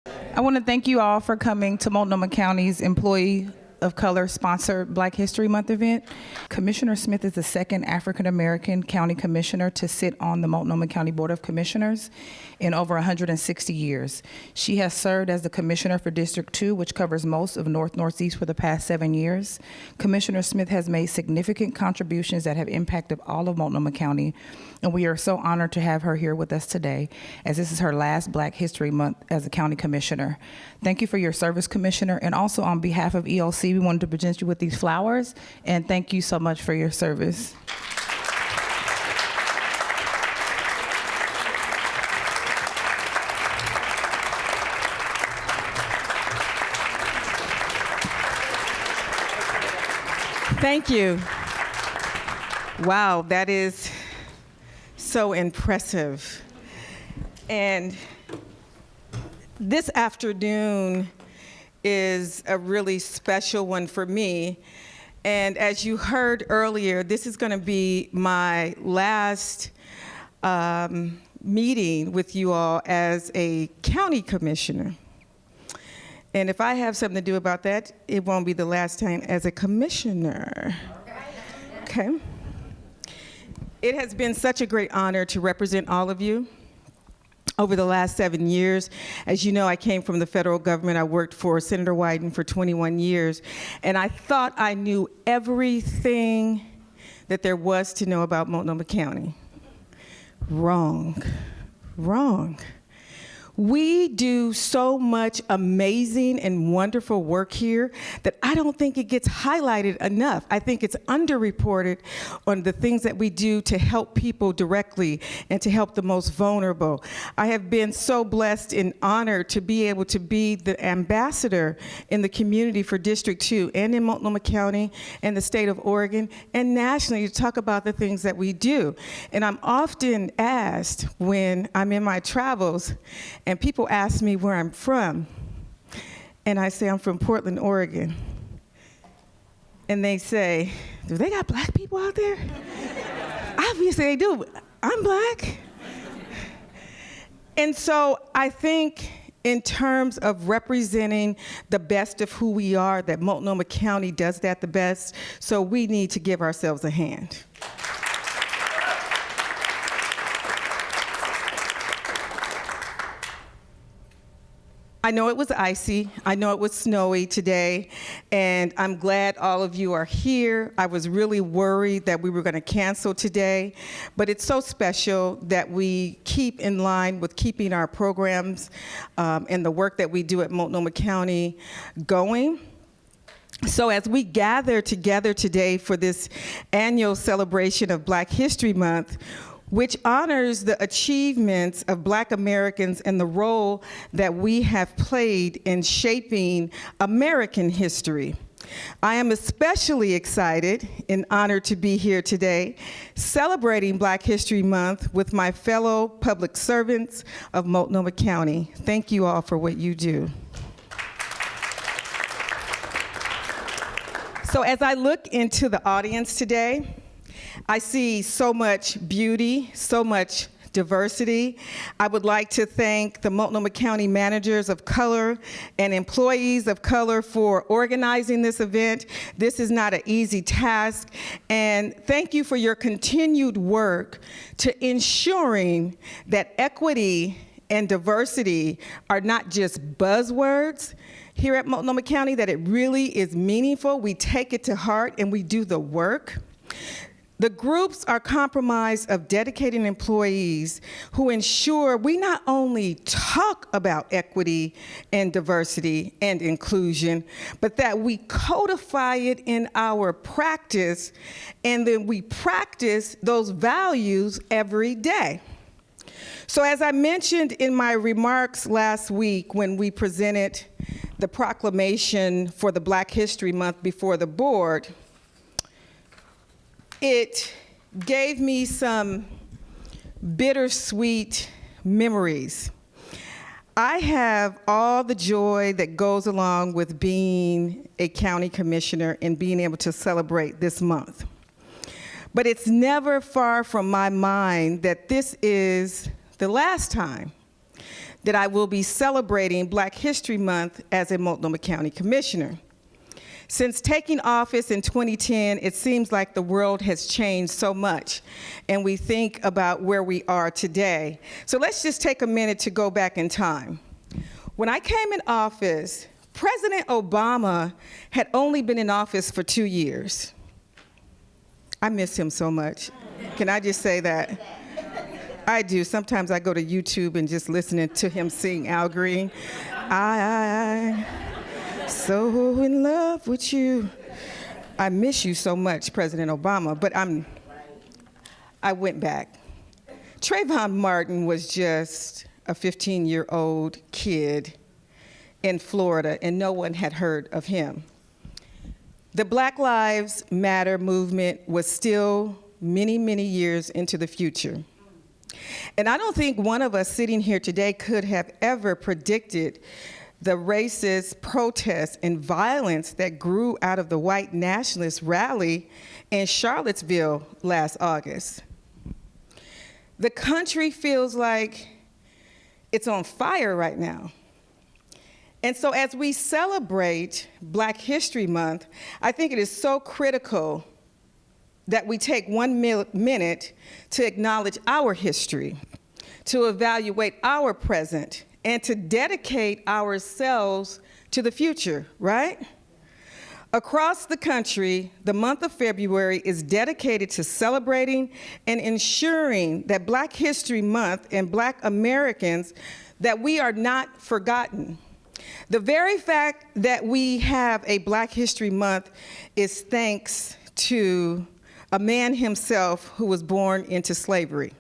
I want to thank you all for coming to Multnomah County's Employee of Color sponsored Black History Month event. Commissioner Smith is the second African American county commissioner to sit on the Multnomah County Board of Commissioners in over 160 years. She has served as the commissioner for District 2, which covers most of Northeast for the past 7 years. Commissioner Smith has made significant contributions that have impacted all of Multnomah County, and we are so honored to have her here with us today, as this is her last Black History Month as a county commissioner. Thank you for your service, Commissioner, and also on behalf of EOC, we wanted to present you with these flowers, and thank you so much for your service. Thank you. Wow, that is so impressive. And this afternoon is a really special one for me. And as you heard earlier, this is going to be my last meeting with you all as a county commissioner. And if I have something to do about that, it won't be the last time as a commissioner. Okay? It has been such a great honor to represent all of you over the last 7 years. As you know, I came from the federal government. I worked for Senator Wyden for 21 years. And I thought I knew everything that there was to know about Multnomah County. Wrong. Wrong. We do so much amazing and wonderful work here that I don't think it gets highlighted enough. I think it's underreported on the things that we do to help people directly and to help the most vulnerable. I have been so blessed and honored to be able to be the ambassador in the community for District 2 and in Multnomah County and the state of Oregon and nationally to talk about the things that we do. And I'm often asked when I'm in my travels and people ask me where I'm from, and I say I'm from Portland, Oregon. And they say, do they got Black people out there? Obviously they do. I'm Black. And so I think in terms of representing the best of who we are, that Multnomah County does that the best, so we need to give ourselves a hand. I know it was icy, I know it was snowy today, and I'm glad all of you are here. I was really worried that we were going to cancel today, but it's so special that we keep in line with keeping our programs and the work that we do at Multnomah County going. So as we gather together today for this annual celebration of Black History Month, which honors the achievements of Black Americans and the role that we have played in shaping American history. I am especially excited and honored to be here today, celebrating Black History Month with my fellow public servants of Multnomah County. Thank you all for what you do. So as I look into the audience today, I see so much beauty, so much diversity. I would like to thank the Multnomah County managers of color and employees of color for organizing this event. This is not an easy task. And thank you for your continued work to ensuring that equity and diversity are not just buzzwords here at Multnomah County, that it really is meaningful. We take it to heart and we do the work. The groups are comprised of dedicated employees who ensure we not only talk about equity and diversity and inclusion, but that we codify it in our practice, and then we practice those values every day. So as I mentioned in my remarks last week when we presented the proclamation for the Black History Month before the board, it gave me some bittersweet memories. I have all the joy that goes along with being a county commissioner and being able to celebrate this month. But it's never far from my mind that this is the last time that I will be celebrating Black History Month as a Multnomah County Commissioner. Since taking office in 2010, it seems like the world has changed so much, and we think about where we are today. So let's just take a minute to go back in time. When I came in office, President Obama had only been in office for 2 years. I miss him so much. Can I just say that? I do. Sometimes I go to YouTube and just listening to him sing Al Green. I so in love with you. I miss you so much, President Obama, but I went back. Trayvon Martin was just a 15-year-old kid in Florida, and no one had heard of him. The Black Lives Matter movement was still many, many years into the future. And I don't think one of us sitting here today could have ever predicted the racist protests and violence that grew out of the white nationalist rally in Charlottesville last August. The country feels like it's on fire right now. And so as we celebrate Black History Month, I think it is so critical that we take 1 minute to acknowledge our history, to evaluate our present, and to dedicate ourselves to the future, right? Across the country, the month of February is dedicated to celebrating and ensuring that Black History Month and Black Americans, that we are not forgotten. The very fact that we have a Black History Month is thanks to a man himself who was born into slavery.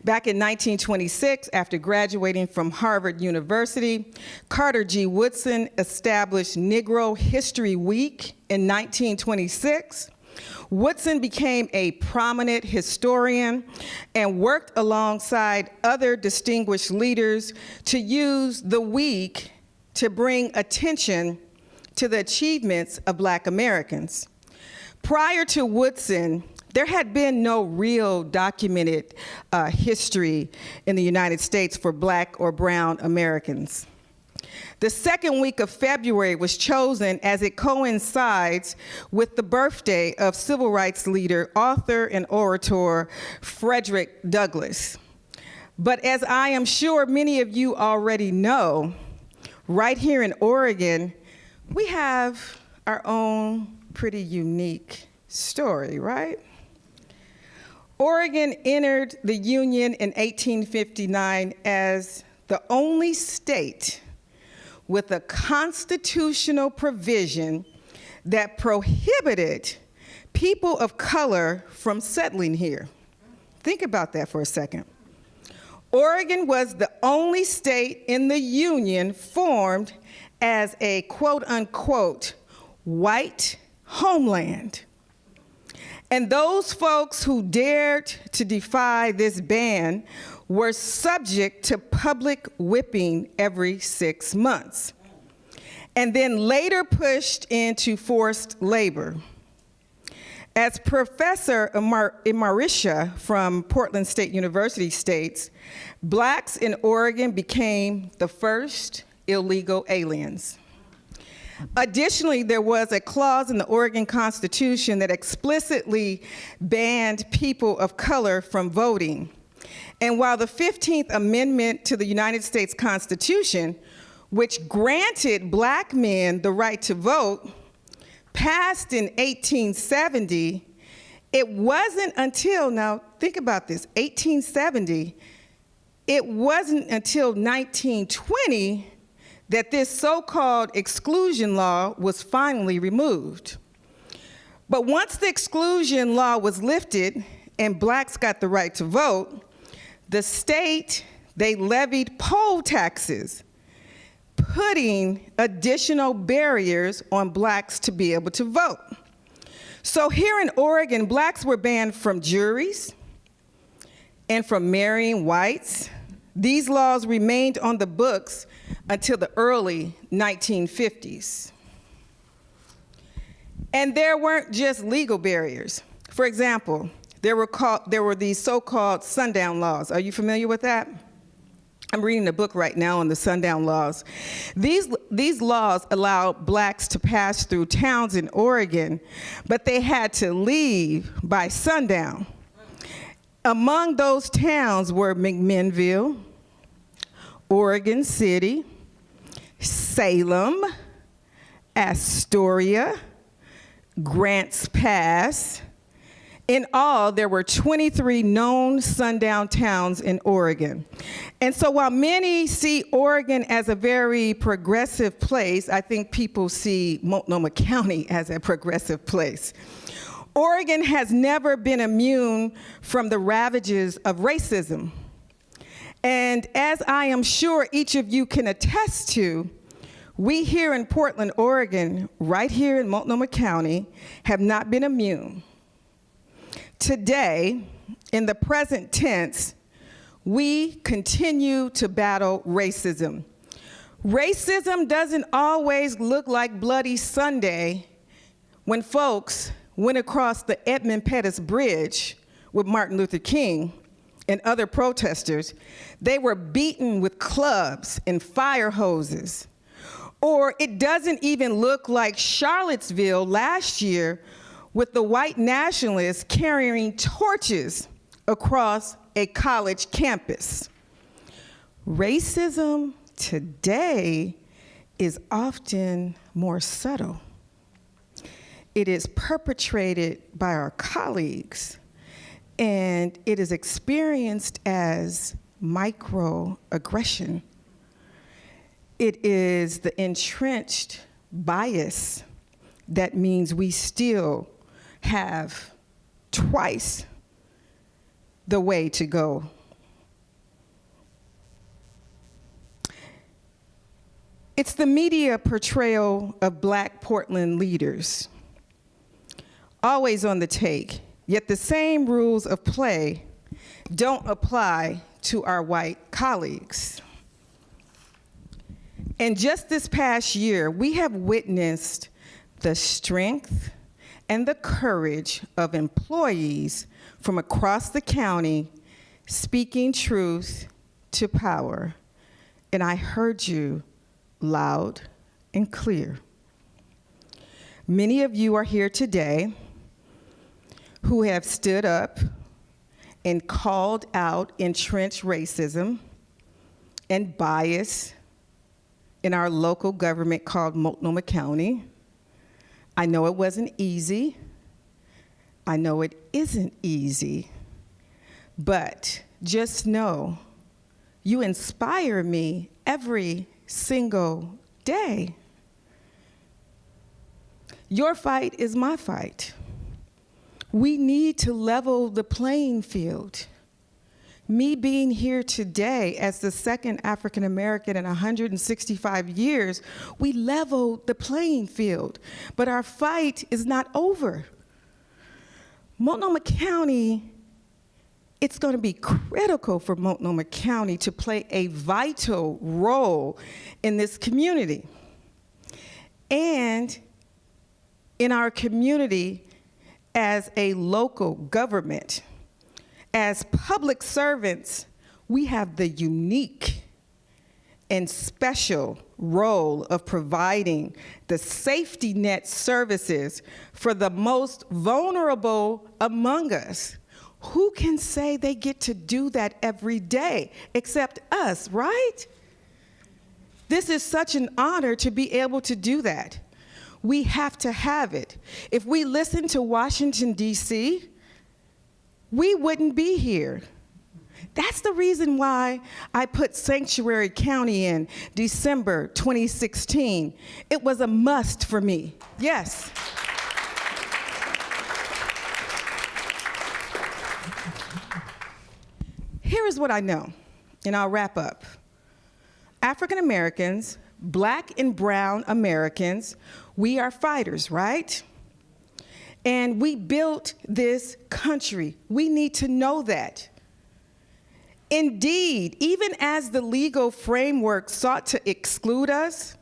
Back in 1926, after graduating from Harvard University, Carter G. Woodson established Negro History Week in 1926. Woodson became a prominent historian and worked alongside other distinguished leaders to use the week to bring attention to the achievements of Black Americans. Prior to Woodson, there had been no real documented history in the United States for Black or brown Americans. The second week of February was chosen as it coincides with the birthday of civil rights leader, author, and orator Frederick Douglass. But as I am sure many of you already know, right here in Oregon, we have our own pretty unique story, right? Oregon entered the Union in 1859 as the only state with a constitutional provision that prohibited people of color from settling here. Think about that for a second. Oregon was the only state in the Union formed as a quote-unquote white homeland. And those folks who dared to defy this ban were subject to public whipping every 6 months, and then later pushed into forced labor. As Professor Marisha from Portland State University states, Blacks in Oregon became the first illegal aliens. Additionally, there was a clause in the Oregon Constitution that explicitly banned people of color from voting. And while the 15th Amendment to the United States Constitution, which granted Black men the right to vote, passed in 1870, it wasn't until, now think about this, 1870, it wasn't until 1920 that this so-called exclusion law was finally removed. But once the exclusion law was lifted and Blacks got the right to vote, the state, they levied poll taxes, putting additional barriers on Blacks to be able to vote. So here in Oregon, Blacks were banned from juries and from marrying whites. These laws remained on the books until the early 1950s. And there weren't just legal barriers. For example, there were these so-called sundown laws. Are you familiar with that? I'm reading a book right now on the sundown laws. These laws allow blacks to pass through towns in Oregon, but they had to leave by sundown. Among those towns were McMinnville, Oregon City, Salem, Astoria, Grants Pass. In all, there were 23 known sundown towns in Oregon. And so while many see Oregon as a very progressive place, I think people see Multnomah County as a progressive place. Oregon has never been immune from the ravages of racism. And as I am sure each of you can attest to, we here in Portland, Oregon, right here in Multnomah County, have not been immune. Today, in the present tense, we continue to battle racism. Racism doesn't always look like Bloody Sunday when folks went across the Edmund Pettus Bridge with Martin Luther King and other protesters. They were beaten with clubs and fire hoses. Or it doesn't even look like Charlottesville last year with the white nationalists carrying torches across a college campus. Racism today is often more subtle. It is perpetrated by our colleagues, and it is experienced as microaggression. It is the entrenched bias that means we still have twice the way to go. It's the media portrayal of Black Portland leaders, always on the take, yet the same rules of play don't apply to our white colleagues. And just this past year, we have witnessed the strength and the courage of employees from across the county speaking truth to power. And I heard you loud and clear. Many of you are here today who have stood up and called out entrenched racism and bias in our local government called Multnomah County. I know it wasn't easy. I know it isn't easy. But just know, you inspire me every single day. Your fight is my fight. We need to level the playing field. Me being here today as the second African American in 165 years, we leveled the playing field, but our fight is not over. Multnomah County, it's going to be critical for Multnomah County to play a vital role in this community. And in our community as a local government, as public servants, we have the unique and special role of providing the safety net services for the most vulnerable among us. Who can say they get to do that every day except us, right? This is such an honor to be able to do that. We have to have it. If we listen to Washington, D.C., we wouldn't be here. That's the reason why I put Sanctuary County in December 2016. It was a must for me. Yes. Here is what I know, and I'll wrap up. African Americans, Black and brown Americans, we are fighters, right? And we built this country. We need to know that. Indeed, even as the legal framework sought to exclude us,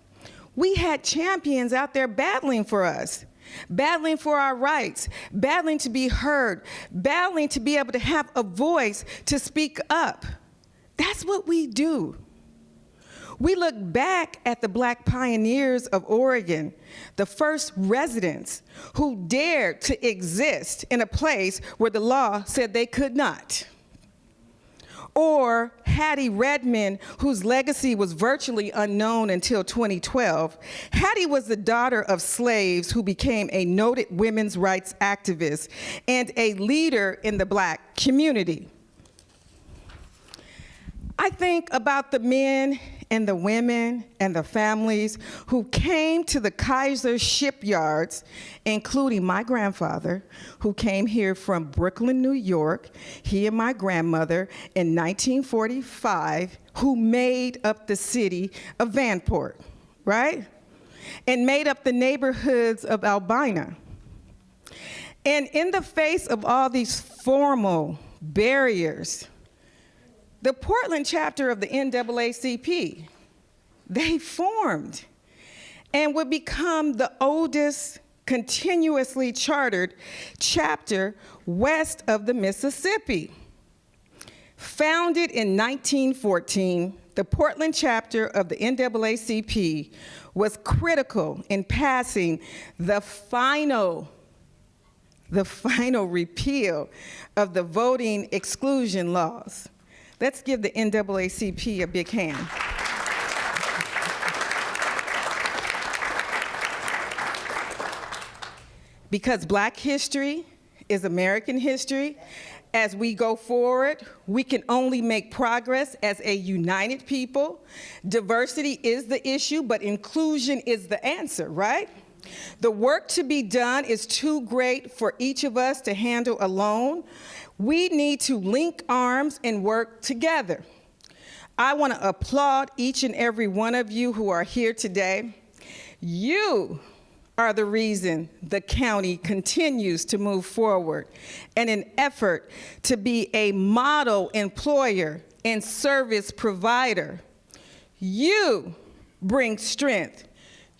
we had champions out there battling for us, battling for our rights, battling to be heard, battling to be able to have a voice to speak up. That's what we do. We look back at the Black pioneers of Oregon, the first residents who dared to exist in a place where the law said they could not. Or Hattie Redmond, whose legacy was virtually unknown until 2012. Hattie was the daughter of slaves who became a noted women's rights activist and a leader in the Black community. I think about the men and the women and the families who came to the Kaiser shipyards, including my grandfather, who came here from Brooklyn, New York, he and my grandmother in 1945, who made up the city of Vanport, right? And made up the neighborhoods of Albina. And in the face of all these formal barriers, the Portland chapter of the NAACP, they formed and would become the oldest continuously chartered chapter west of the Mississippi. Founded in 1914, the Portland chapter of the NAACP was critical in passing the final repeal of the voting exclusion laws. Let's give the NAACP a big hand. Because Black history is American history, as we go forward, we can only make progress as a united people. Diversity is the issue, but inclusion is the answer, right? The work to be done is too great for each of us to handle alone. We need to link arms and work together. I want to applaud each and every one of you who are here today. You are the reason the county continues to move forward in an effort to be a model employer and service provider. You bring strength.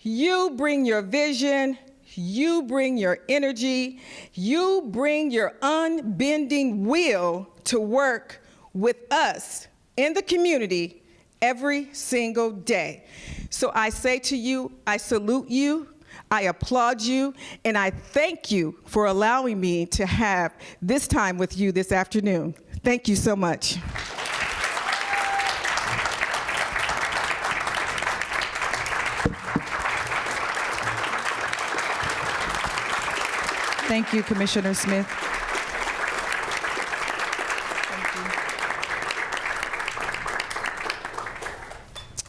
You bring your vision. You bring your energy. You bring your unbending will to work with us in the community every single day. So I say to you, I salute you, I applaud you, and I thank you for allowing me to have this time with you this afternoon. Thank you so much. Thank you, Commissioner Smith.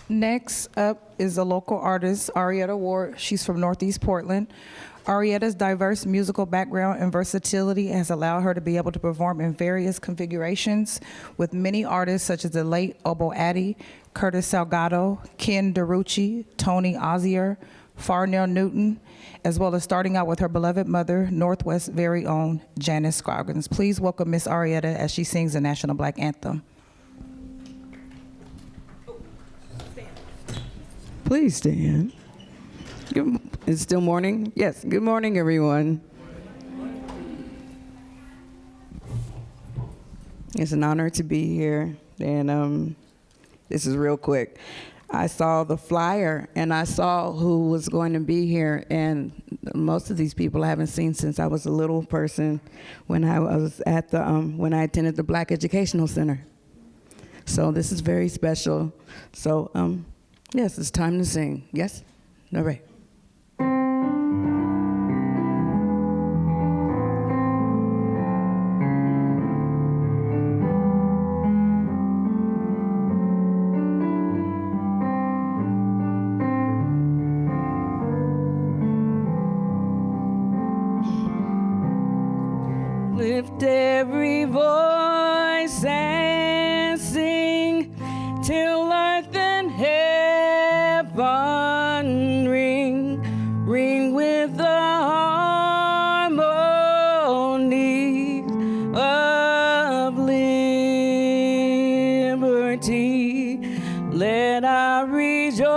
Next up is a local artist, Arietta Ward. She's from Northeast Portland. Arietta's diverse musical background and versatility has allowed her to be able to perform in various configurations with many artists such as the late Obo Addy, Curtis Salgado, Ken DeRucci, Tony Ozier, Farnell Newton, as well as starting out with her beloved mother, Northwest's very own Janice Scroggins. Please welcome Miss Arietta as she sings the National Black Anthem. Please stand. It's still morning? Yes, good morning, everyone. It's an honor to be here, and this is real quick. I saw the flyer, and I saw who was going to be here, and most of these people I haven't seen since I was a little person when I was at the, when I attended the Black Educational Center. So this is very special. So, yes, it's time to sing. Yes? All right. Lift every voice and sing till earth and heaven ring, ring with the harmony of liberty. Let our rejoicing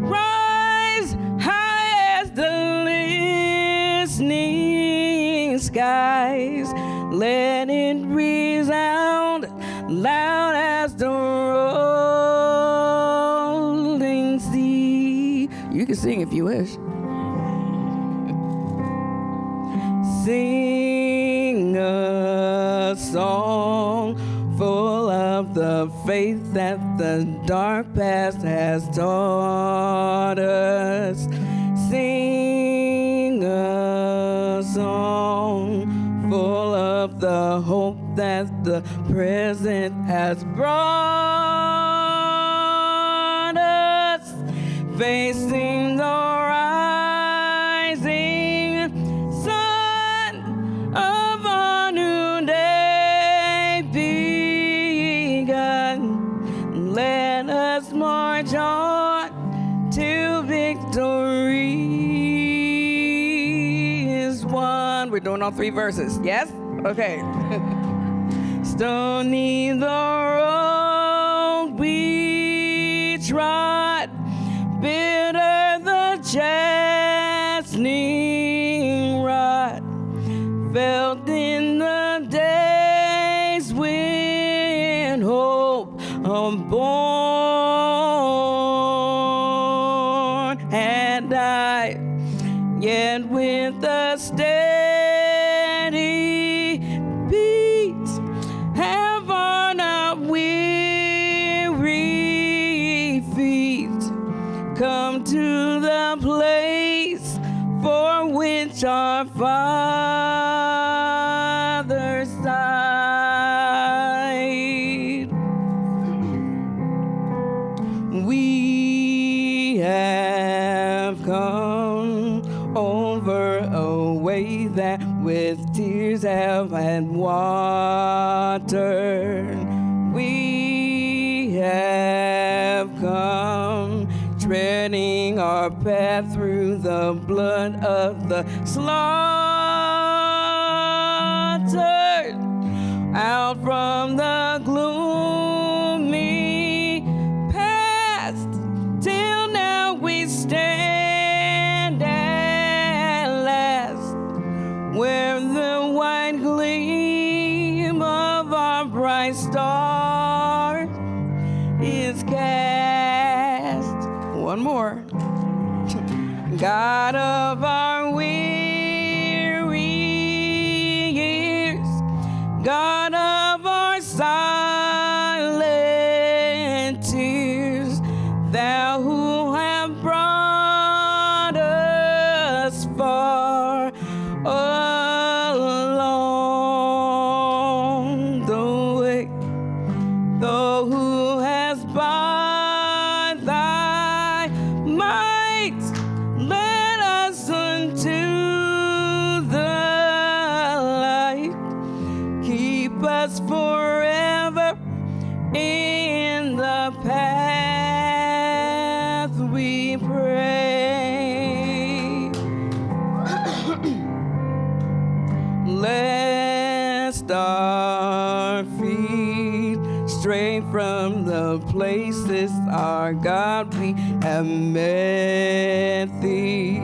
rise high as the listening skies. Let it resound You can sing if you wish. Sing a song full of the faith that the dark past has taught us. Sing a song full of the hope that the present has brought us. Facing the rising sun of a new day begun. Let us march on till victory is won. We're doing all 3 verses. Yes? Okay. Stony the road we trod, bitter the chastening rod, felt in the days when hope unborn had died, yet with a steady beat have on our weary feet come to the place for which our fathers sighed. We have come over a way that with tears have had watered. We have come treading our path through the blood of the slaughtered, out from the gloomy past till now we stand at last, where the white gleam of our bright star is cast. One more. God of our weary years, God of our silent tears, thou who have brought us far along the way, thou who has by thy might led us unto the light, keep us forever in the path we pray. Lest our feet stray from the places, our God, we have met thee.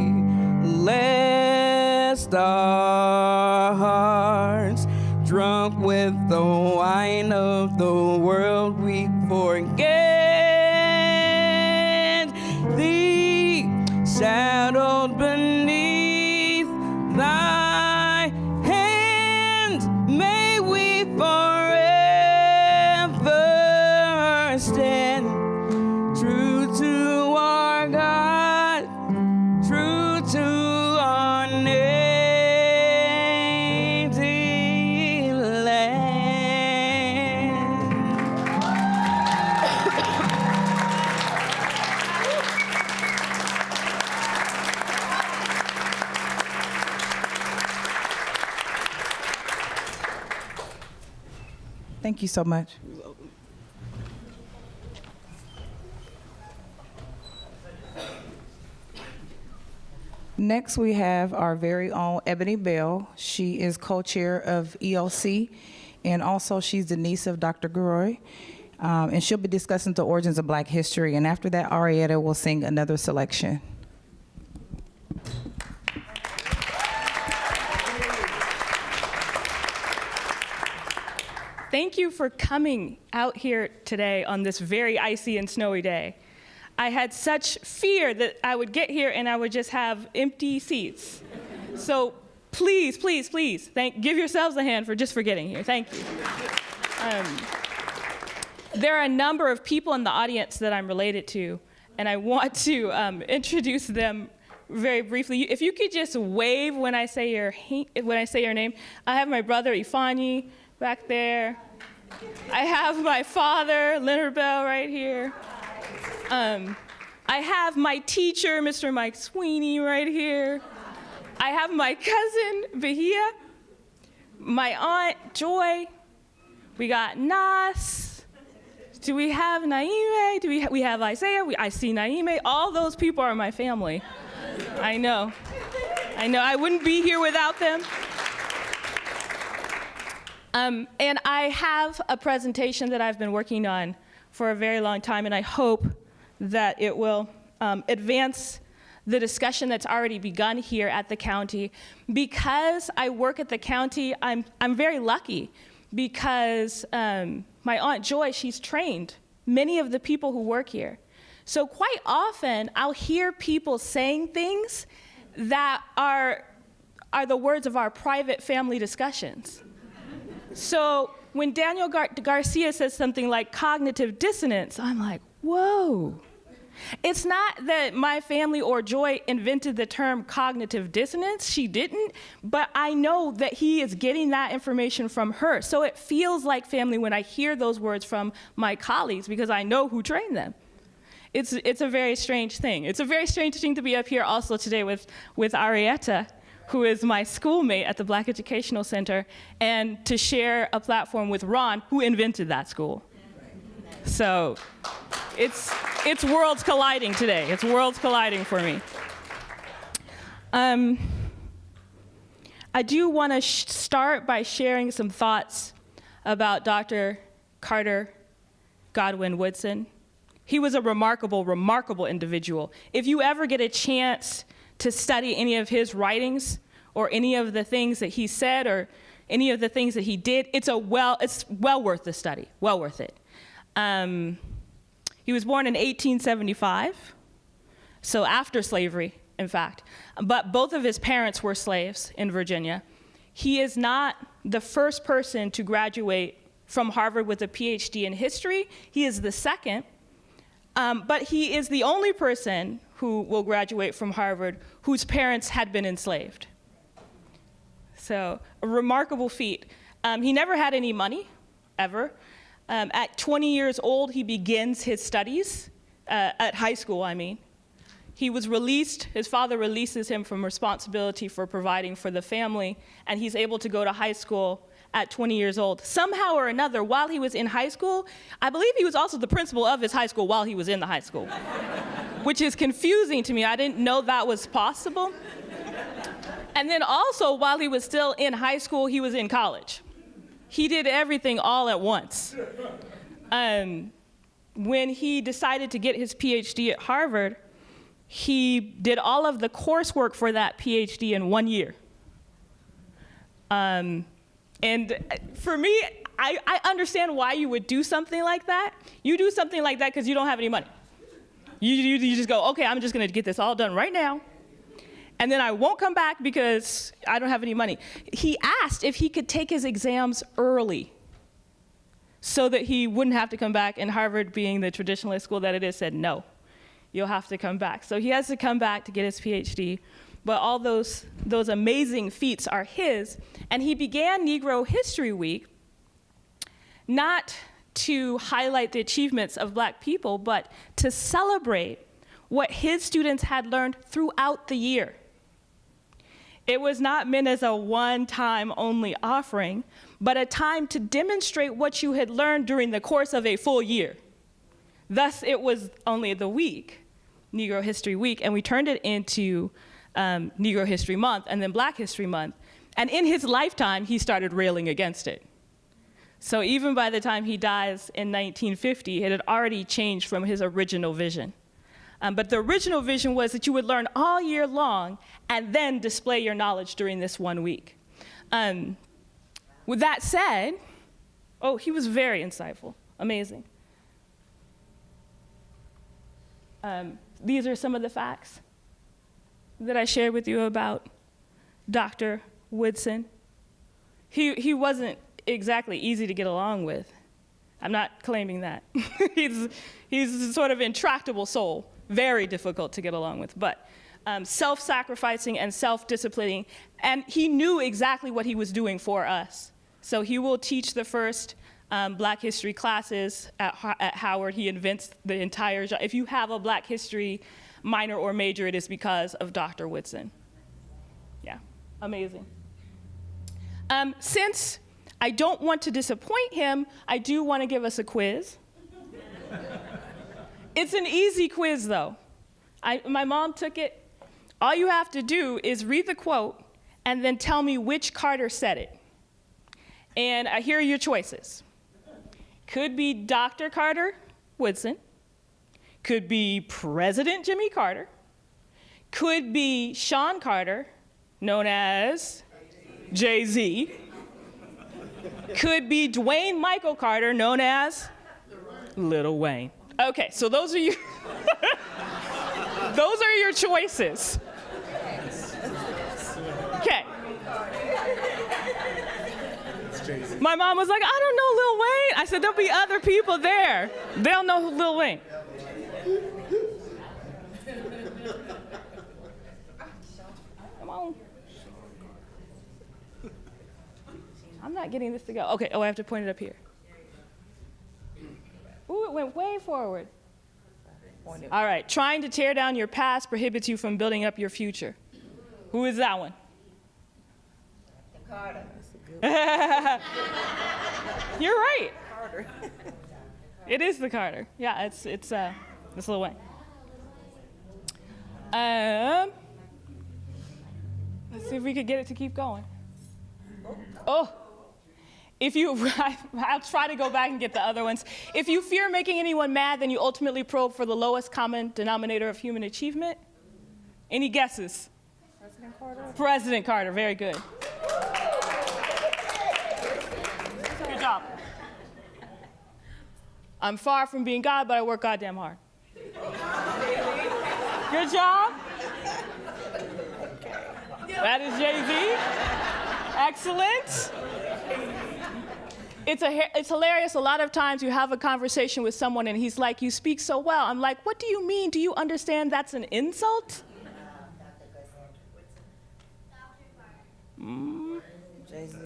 Lest our hearts, drunk with the wine of the world, we forget thee, shadowed beneath thy hand, may we forever stand true to our God, true to our native land. Thank you so much. Next, we have our very own Ebony Bell. She is co-chair of EOC, and also she's the niece of Dr. Guroy. And she'll be discussing the origins of Black history. And after that, Arietta will sing another selection. Thank you for coming out here today on this very icy and snowy day. I had such fear that I would get here and I would just have empty seats. So please, please, please, give yourselves a hand for getting here. Thank you. There are a number of people in the audience that I'm related to, and I want to introduce them very briefly. If you could just wave when I say your name. I have my brother Ifani back there. I have my father Leonard Bell right here. I have my teacher, Mr. Mike Sweeney, right here. I have my cousin Bahia, my aunt Joy. We got Nas. Do we have Naime? We have Isaiah? I see Naime. All those people are my family. I know. I wouldn't be here without them. And I have a presentation that I've been working on for a very long time, and I hope that it will advance the discussion that's already begun here at the county. Because I work at the county, I'm very lucky because my Aunt Joy, she's trained many of the people who work here. So quite often, I'll hear people saying things that are the words of our private family discussions. So when Daniel Garcia says something like cognitive dissonance, I'm like, whoa. It's not that my family or Joy invented the term cognitive dissonance. She didn't, but I know that he is getting that information from her. So it feels like family when I hear those words from my colleagues because I know who trained them. It's a very strange thing. It's a very strange thing to be up here also today with Arietta, who is my schoolmate at the Black Educational Center, and to share a platform with Ron, who invented that school. So it's worlds colliding today. It's worlds colliding for me. I do want to start by sharing some thoughts about Dr. Carter Godwin Woodson. He was a remarkable, remarkable individual. If you ever get a chance to study any of his writings or any of the things that he said or any of the things that he did, it's well worth the study, well worth it. He was born in 1875, so after slavery, in fact. But both of his parents were slaves in Virginia. He is not the first person to graduate from Harvard with a PhD in history. He is the second, but he is the only person who will graduate from Harvard whose parents had been enslaved. So a remarkable feat. He never had any money, ever. At 20 years old, he begins his studies, at high school, I mean. He was released, his father releases him from responsibility for providing for the family, and he's able to go to high school at 20 years old. Somehow or another, while he was in high school, I believe he was also the principal of his high school while he was in the high school, which is confusing to me. I didn't know that was possible. And then also, while he was still in high school, he was in college. He did everything all at once. When he decided to get his PhD at Harvard, he did all of the coursework for that PhD in 1 year. And for me, I understand why you would do something like that. You do something like that because you don't have any money. You just go, okay, I'm just gonna get this all done right now, and then I won't come back because I don't have any money. He asked if he could take his exams early so that he wouldn't have to come back, and Harvard, being the traditionalist school that it is, said no, you'll have to come back. So he has to come back to get his PhD, but all those amazing feats are his, and he began Negro History Week not to highlight the achievements of Black people, but to celebrate what his students had learned throughout the year. It was not meant as a one-time only offering, but a time to demonstrate what you had learned during the course of a full year. Thus, it was only the week, Negro History Week, and we turned it into Negro History Month and then Black History Month. And in his lifetime, he started railing against it. So even by the time he dies in 1950, it had already changed from his original vision. But the original vision was that you would learn all year long and then display your knowledge during this 1 week. With that said, he was very insightful, amazing. These are some of the facts that I shared with you about Dr. Woodson. He wasn't exactly easy to get along with. I'm not claiming that. he's sort of intractable soul, very difficult to get along with, but self-sacrificing and self-disciplining, and he knew exactly what he was doing for us. So he will teach the first Black history classes at Howard. He invents the entire genre. If you have a Black history minor or major, it is because of Dr. Woodson. Yeah, amazing. Since I don't want to disappoint him, I do want to give us a quiz. It's an easy quiz, though. My mom took it. All you have to do is read the quote and then tell me which Carter said it. And here are your choices. Could be Dr. Carter Woodson. Could be President Jimmy Carter. Could be Sean Carter, known as Jay-Z. Could be Dwayne Michael Carter, known as Lil Wayne. Okay, so those are your those are your choices. Okay. My mom was like, I don't know Lil Wayne. I said, there'll be other people there. They'll know who Lil Wayne. Come on. I'm not getting this to go. Okay, I have to point it up here. Ooh, it went way forward. All right, trying to tear down your past prohibits you from building up your future. Who is that one? Carter. You're right. Carter. It is the Carter. Yeah, it's Lil Wayne. Let's see if we could get it to keep going. Oh. I'll try to go back and get the other ones. If you fear making anyone mad, then you ultimately probe for the lowest common denominator of human achievement. Any guesses? President Carter. President Carter, very good. Good job. I'm far from being God, but I work goddamn hard. Good job. That is Jay-Z. Excellent. It's hilarious. A lot of times you have a conversation with someone and he's like, you speak so well. I'm like, what do you mean? Do you understand that's an insult? Jay-Z.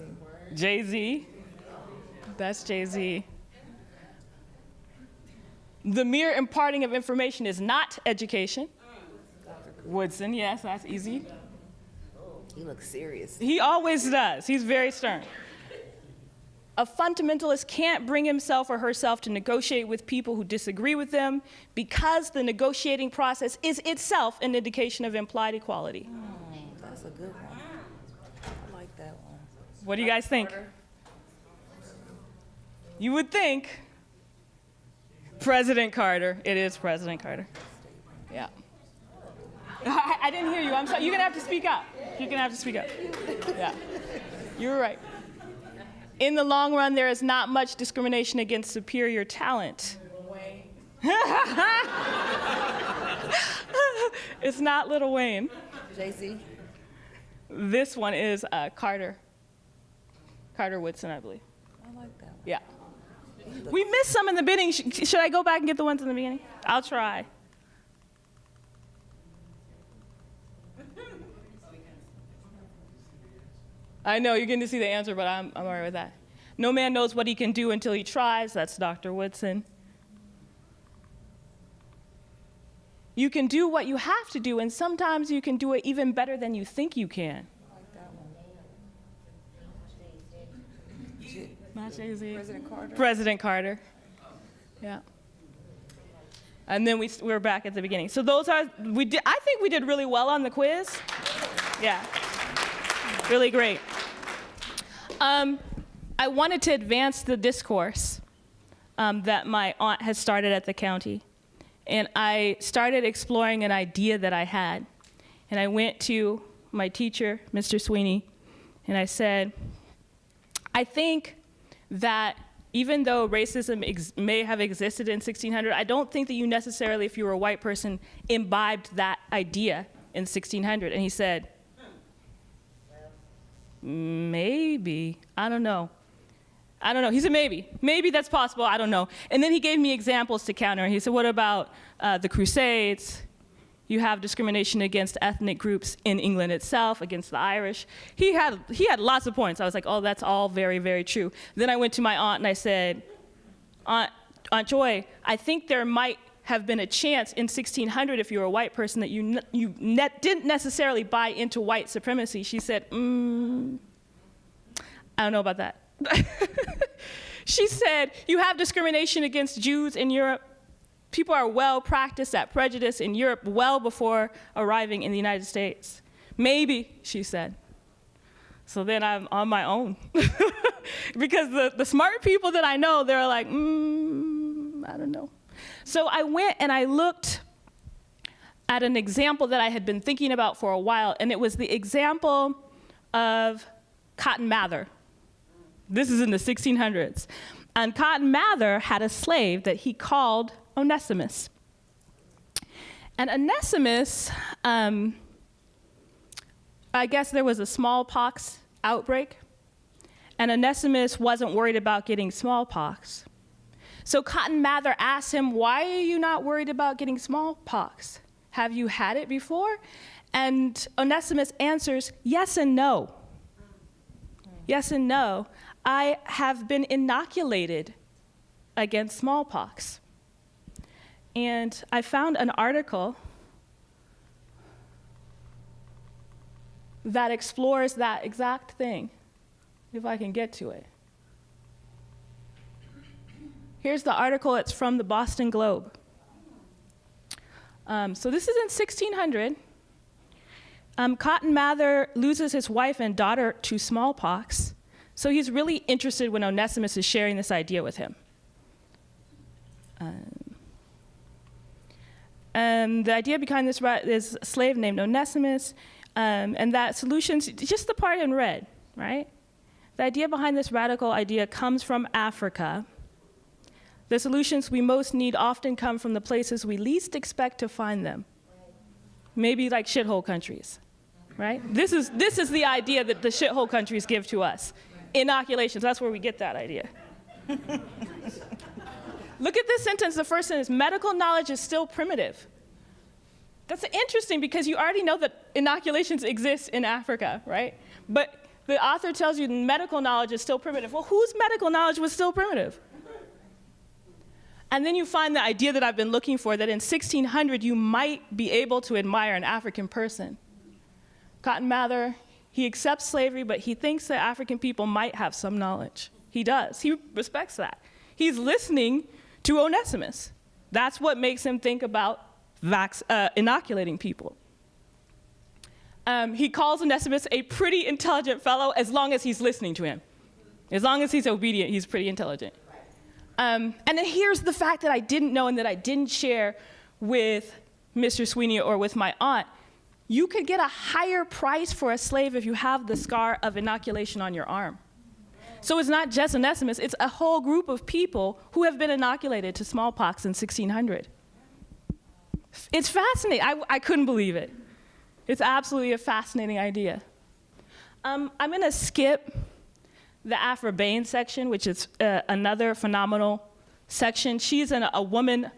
Jay-Z. That's Jay-Z. The mere imparting of information is not education. Woodson, yes, that's easy. He looks serious. He always does. He's very stern. A fundamentalist can't bring himself or herself to negotiate with people who disagree with them because the negotiating process is itself an indication of implied equality. That's a good one. I like that one. What do you guys think? You would think President Carter. It is President Carter. Yeah. I didn't hear you. I'm sorry. You're going to have to speak up. You're going to have to speak up. Yeah. You're right. In the long run, there is not much discrimination against superior talent. It's not Lil Wayne. Jay-Z. This one is Carter. Carter Woodson, I believe. I like that one. Yeah. We missed some in the beginning. Should I go back and get the ones in the beginning? I'll try. I know, you're getting to see the answer, but I'm all right with that. No man knows what he can do until he tries. That's Dr. Woodson. You can do what you have to do, and sometimes you can do it even better than you think you can. I like that one. Not Jay-Z. President Carter. President Carter. Yeah. And then we're back at the beginning. So those are, I think we did really well on the quiz. Yeah. Really great. I wanted to advance the discourse that my aunt has started at the county. And I started exploring an idea that I had. And I went to my teacher, Mr. Sweeney, and I said, I think that even though racism may have existed in 1600, I don't think that you necessarily, if you were a white person, imbibed that idea in 1600. And he said, maybe, I don't know. He said maybe. Maybe that's possible, I don't know. And then he gave me examples to counter. He said, what about the Crusades? You have discrimination against ethnic groups in England itself, against the Irish. He had lots of points. I was like, oh, that's all very, very true. Then I went to my aunt and I said, Aunt Joy, I think there might have been a chance in 1600 if you were a white person that you didn't necessarily buy into white supremacy. She said, I don't know about that. She said, you have discrimination against Jews in Europe. People are well practiced at prejudice in Europe well before arriving in the United States. Maybe, she said. So then I'm on my own. Because the smart people that I know, they're like, I don't know. So I went and I looked at an example that I had been thinking about for a while, and it was the example of Cotton Mather. This is in the 1600s. And Cotton Mather had a slave that he called Onesimus. And Onesimus, I guess there was a smallpox outbreak, and Onesimus wasn't worried about getting smallpox. So Cotton Mather asked him, why are you not worried about getting smallpox? Have you had it before? And Onesimus answers, yes and no. Yes and no. I have been inoculated against smallpox. And I found an article that explores that exact thing, if I can get to it. Here's the article. It's from the Boston Globe. So this is in 1600. Cotton Mather loses his wife and daughter to smallpox. So he's really interested when Onesimus is sharing this idea with him. The idea behind this is a slave named Onesimus, and that solutions, just the part in red, right? The idea behind this radical idea comes from Africa. The solutions we most need often come from the places we least expect to find them. Maybe like shithole countries, right? This is the idea that the shithole countries give to us. Inoculations, that's where we get that idea. Look at this sentence, the first sentence, medical knowledge is still primitive. That's interesting because you already know that inoculations exist in Africa, right? But the author tells you medical knowledge is still primitive. Well, whose medical knowledge was still primitive? And then you find the idea that I've been looking for, that in 1600 you might be able to admire an African person. Cotton Mather, he accepts slavery, but he thinks that African people might have some knowledge. He does, he respects that. He's listening to Onesimus. That's what makes him think about inoculating people. He calls Onesimus a pretty intelligent fellow as long as he's listening to him. As long as he's obedient, he's pretty intelligent. And then here's the fact that I didn't know and that I didn't share with Mr. Sweeney or with my aunt. You could get a higher price for a slave if you have the scar of inoculation on your arm. So it's not just Onesimus, it's a whole group of people who have been inoculated to smallpox in 1600. It's fascinating. I couldn't believe it. It's absolutely a fascinating idea. I'm going to skip the Aphra Bain section, which is another phenomenal section. She's a woman.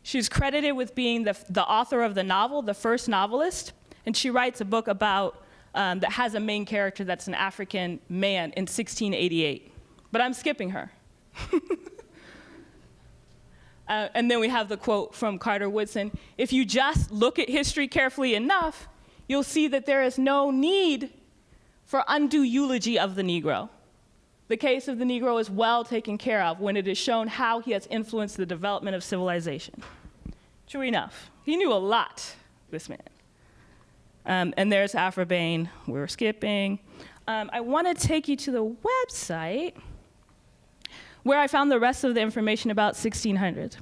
She's credited with being the author of the novel, the first novelist, and she writes a book about that has a main character that's an African man in 1688. But I'm skipping her. And then we have the quote from Carter Woodson: if you just look at history carefully enough, you'll see that there is no need for undue eulogy of the Negro. The case of the Negro is well taken care of when it is shown how he has influenced the development of civilization. True enough. He knew a lot, this man. And there's Aphra Bain. We're skipping. I want to take you to the website where I found the rest of the information about 1600.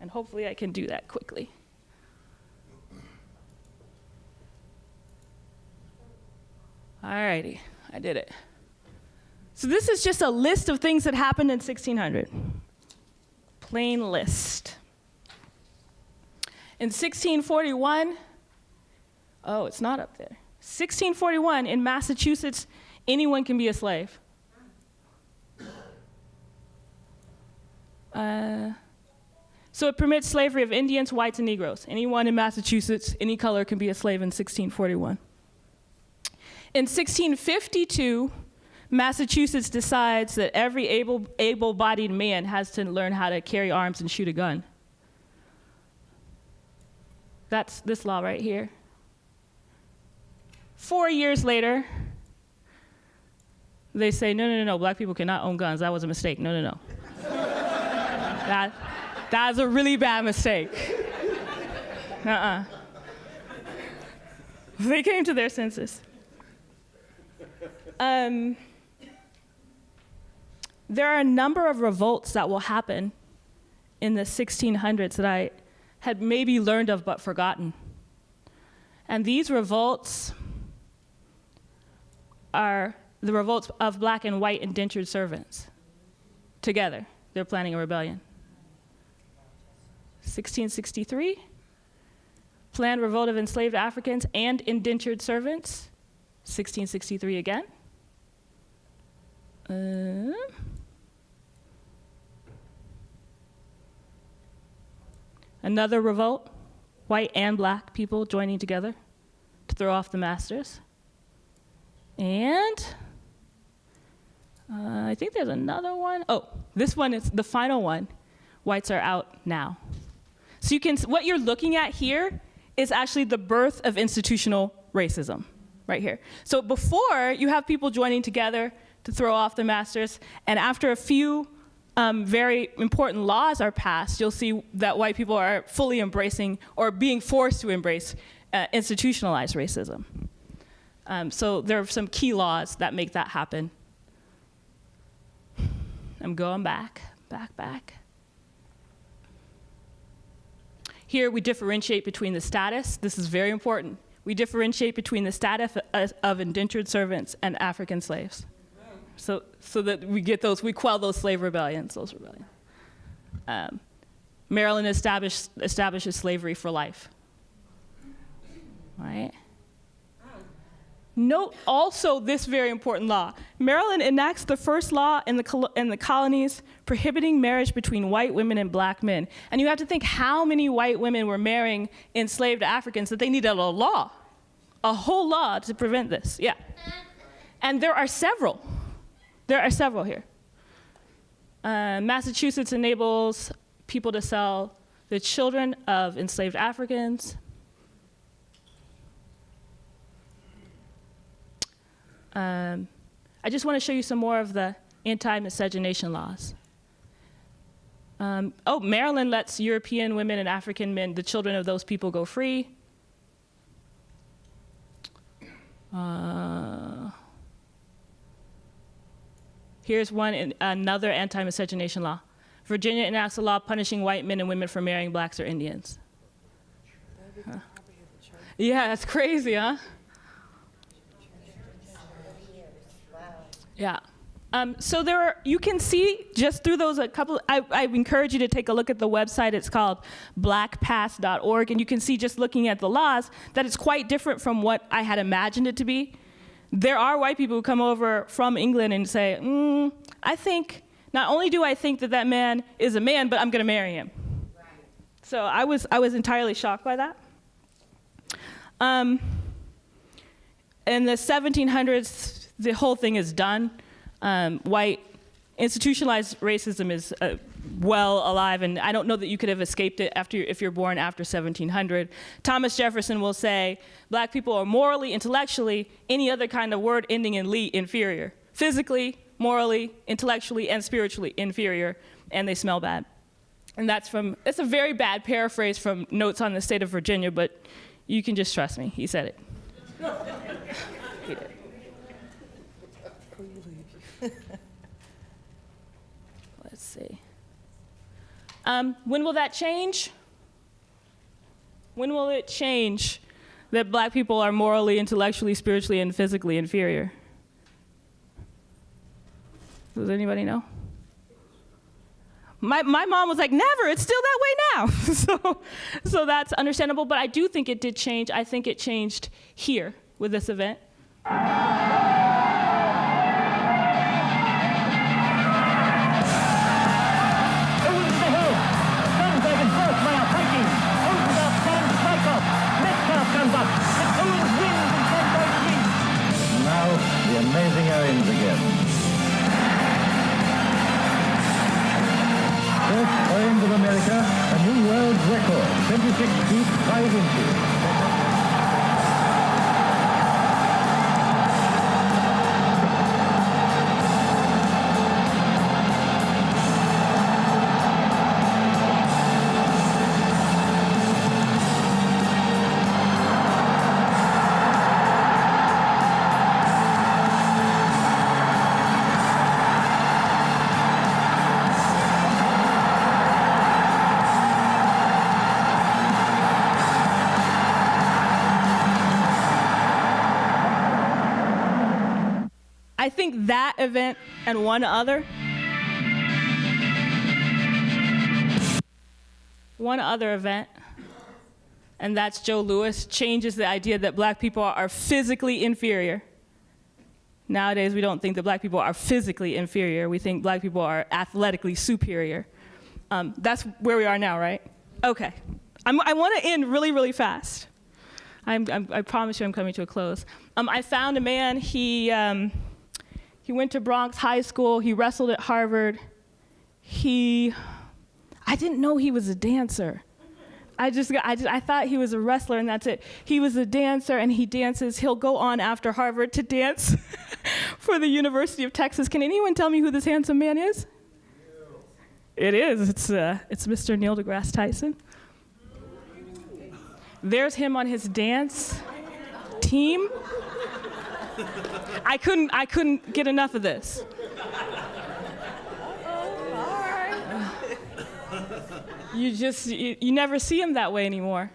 And hopefully I can do that quickly. All righty, I did it. So this is just a list of things that happened in 1600. Plain list. In 1641, oh, it's not up there. 1641, in Massachusetts, anyone can be a slave. So it permits slavery of Indians, whites, and Negroes. Anyone in Massachusetts, any color, can be a slave in 1641. In 1652, Massachusetts decides that every able-bodied man has to learn how to carry arms and shoot a gun. That's this law right here. 4 years later, they say, no, black people cannot own guns. That was a mistake. No. That's a really bad mistake. They came to their senses. There are a number of revolts that will happen in the 1600s that I had maybe learned of but forgotten. And these revolts are the revolts of black and white indentured servants. Together, they're planning a rebellion. 1663, planned revolt of enslaved Africans and indentured servants. 1663 again. Another revolt, white and black people joining together to throw off the masters. And I think there's another one. Oh, this one is the final one. Whites are out now. So what you're looking at here is actually the birth of institutional racism, right here. So before, you have people joining together to throw off the masters, and after a few very important laws are passed, you'll see that white people are fully embracing or being forced to embrace institutionalized racism. So there are some key laws that make that happen. I'm going back. Here we differentiate between the status, this is very important. We differentiate between the status of indentured servants and African slaves. So that we get those, we quell those slave rebellions, Maryland establishes slavery for life, right? Note also this very important law. Maryland enacts the first law in the colonies prohibiting marriage between white women and black men. And you have to think how many white women were marrying enslaved Africans that they needed a law, a whole law to prevent this, yeah. And there are several here. Massachusetts enables people to sell the children of enslaved Africans. I just want to show you some more of the anti-miscegenation laws. Maryland lets European women and African men, the children of those people, go free. Here's another anti-miscegenation law. Virginia enacts a law punishing white men and women for marrying blacks or Indians. Yeah, that's crazy, huh? Yeah. So you can see just through those I encourage you to take a look at the website. It's called blackpast.org, and you can see just looking at the laws that it's quite different from what I had imagined it to be. There are white people who come over from England and say, I think, not only do I think that man is a man, but I'm gonna marry him. Right. So I was entirely shocked by that. In the 1700s, the whole thing is done. White institutionalized racism is well alive, and I don't know that you could have escaped it if you're born after 1700. Thomas Jefferson will say, black people are morally, intellectually, any other kind of word ending in "ly" inferior. Physically, morally, intellectually, and spiritually inferior, and they smell bad. And it's a very bad paraphrase from Notes on the State of Virginia, but you can just trust me, he said it. He did. Let's see. When will that change? When will it change that black people are morally, intellectually, spiritually, and physically inferior? Does anybody know? My mom was like, never, it's still that way now. So that's understandable, but I do think it did change. I think it changed here with this event. Now, the amazing airings again. First Orange of America, a new world record, 26 feet 5 inches. I think that event and one other event, and that's Joe Louis, changes the idea that black people are physically inferior. Nowadays, we don't think that black people are physically inferior. We think black people are athletically superior. That's where we are now, right? Okay. I want to end really, really fast. I promise you I'm coming to a close. I found a man, he went to Bronx High School, he wrestled at Harvard. I didn't know he was a dancer. I thought he was a wrestler and that's it. He was a dancer and he dances. He'll go on after Harvard to dance for the University of Texas. Can anyone tell me who this handsome man is? It is. It's Mr. Neil deGrasse Tyson. There's him on his dance team. I couldn't get enough of this. You never see him that way anymore.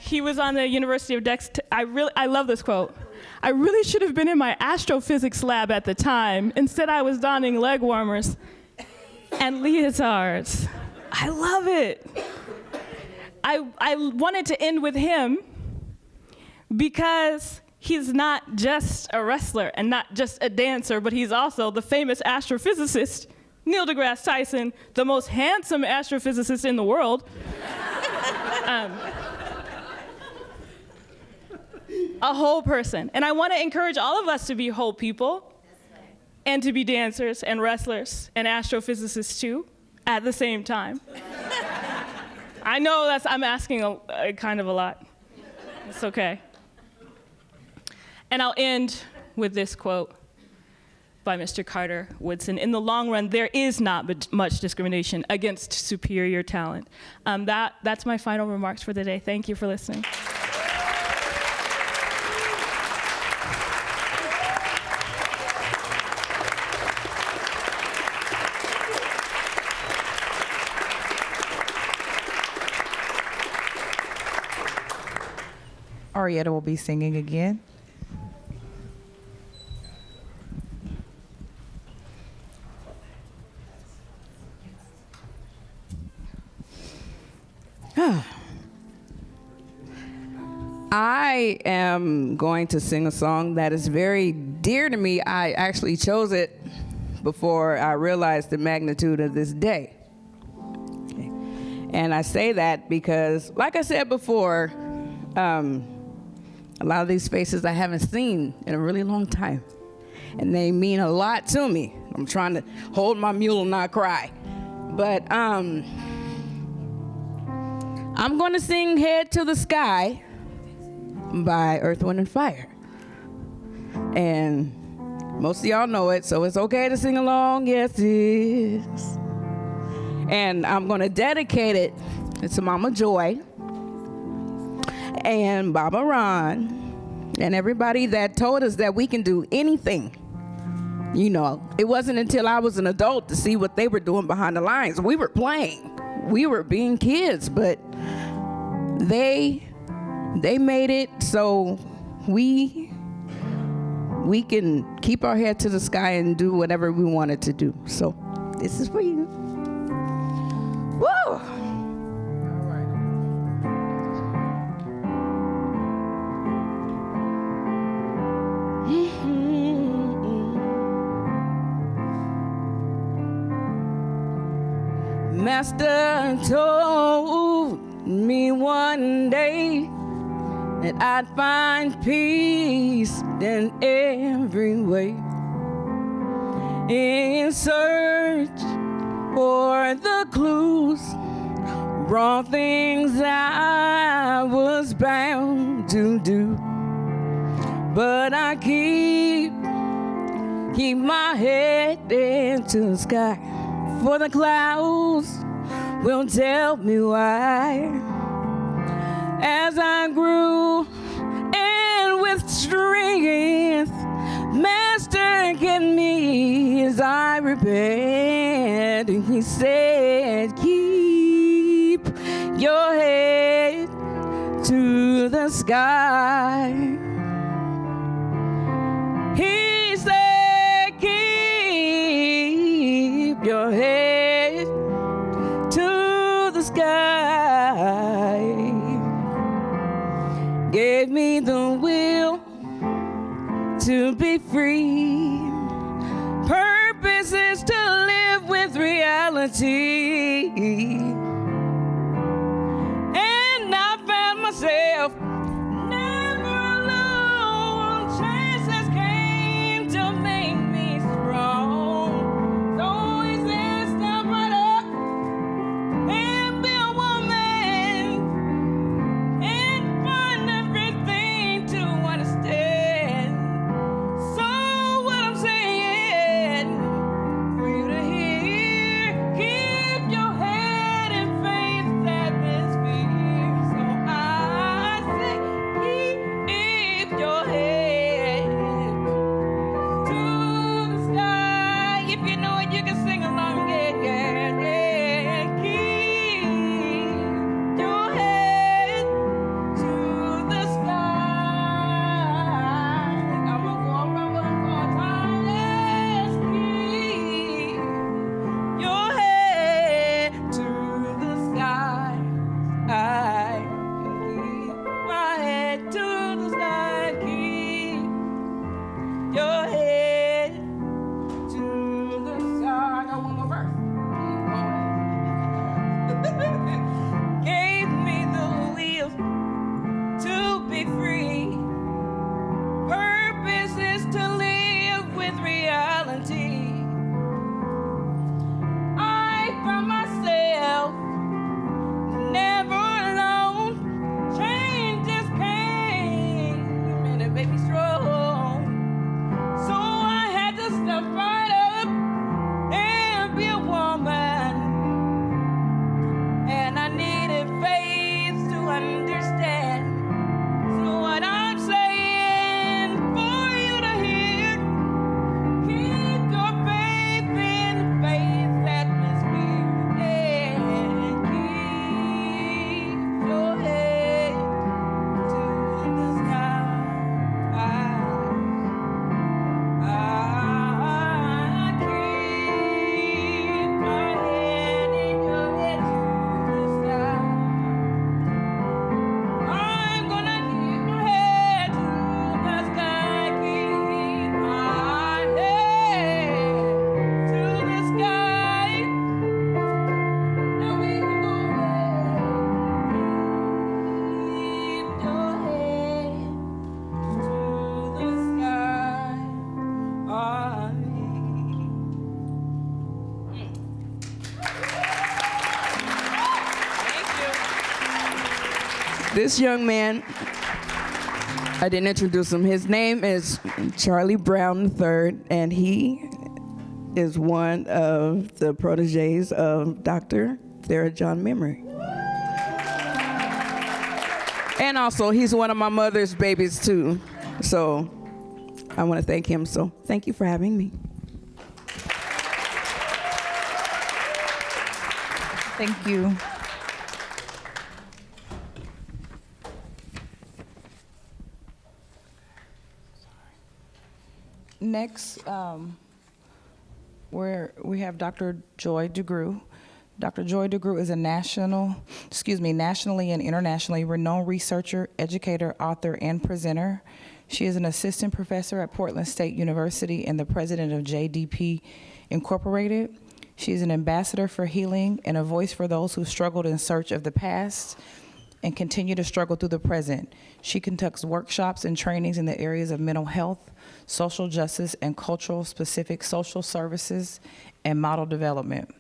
He was on the University of Texas. I love this quote. I really should have been in my astrophysics lab at the time. Instead, I was donning leg warmers and leotards. I love it. I wanted to end with him because he's not just a wrestler and not just a dancer, but he's also the famous astrophysicist, Neil deGrasse Tyson, the most handsome astrophysicist in the world. A whole person. And I want to encourage all of us to be whole people and to be dancers and wrestlers and astrophysicists too at the same time. I know I'm asking a kind of a lot. It's okay. And I'll end with this quote by Mr. Carter Woodson. In the long run, there is not much discrimination against superior talent. That's my final remarks for the day. Thank you for listening. Arietta will be singing again. I am going to sing a song that is very dear to me. I actually chose it before I realized the magnitude of this day. Okay. And I say that because, like I said before, a lot of these faces I haven't seen in a really long time. And they mean a lot to me. I'm trying to hold my mule and not cry. But I'm going to sing Head to the Sky by Earth, Wind, and Fire. And most of y'all know it, so it's okay to sing along. Yes, it is. And I'm going to dedicate it to Mama Joy and Baba Ron and everybody that told us that we can do anything. You know, it wasn't until I was an adult to see what they were doing behind the lines. We were playing. We were being kids, but they made it so we we can keep our head to the sky and do whatever we wanted to do. So this is for you. Woo! Master told me one day that I'd find peace in every way. In search for the clues, wrong things I was bound to do. But I keep my head into the sky, for the clouds will tell me why. As I grew and with strength, Master gave me as I repaired. And he said, keep your head to the sky. He said, keep your head to the sky. Gave me the will to be free. Purpose is to live with reality. And I found myself never alone. Chances came to make me strong. So he said, step right up and be a woman and find everything to understand. So what I'm saying for you to hear, keep your head in faith atmosphere. So I say, keep your head to the sky. If you know it, you can sing along. Yeah, yeah, yeah. Keep your head to the sky. I'm gonna go around one more time. Let's keep your head to the sky. I keep my head to the sky. Keep your head to the sky. I got one more verse. Gave me the will to be free. Purpose is to live with reality. I found myself never alone. Changes came and it made me strong. So I had to step right up and be a woman. And I needed faith to understand. So what I'm saying for you to hear, keep your faith in faith's atmosphere. And keep your head to the sky. I keep my head in your head to the sky. I'm gonna keep my head to the sky. Keep my head to the sky. Now we can go there. Keep your head to the sky. Thank you. This young man, I didn't introduce him. His name is Charlie Brown III, and he is one of the proteges of Dr. Sarah John Memory. And also, he's one of my mother's babies, too. So I want to thank him. So thank you for having me. Thank you. Next, we have Dr. Joy DeGruy. Dr. Joy DeGruy is a nationally and internationally renowned researcher, educator, author, and presenter. She is an assistant professor at Portland State University and the president of JDP Incorporated. She is an ambassador for healing and a voice for those who struggled in search of the past and continue to struggle through the present. She conducts workshops and trainings in the areas of mental health, social justice, and cultural specific social services and model development.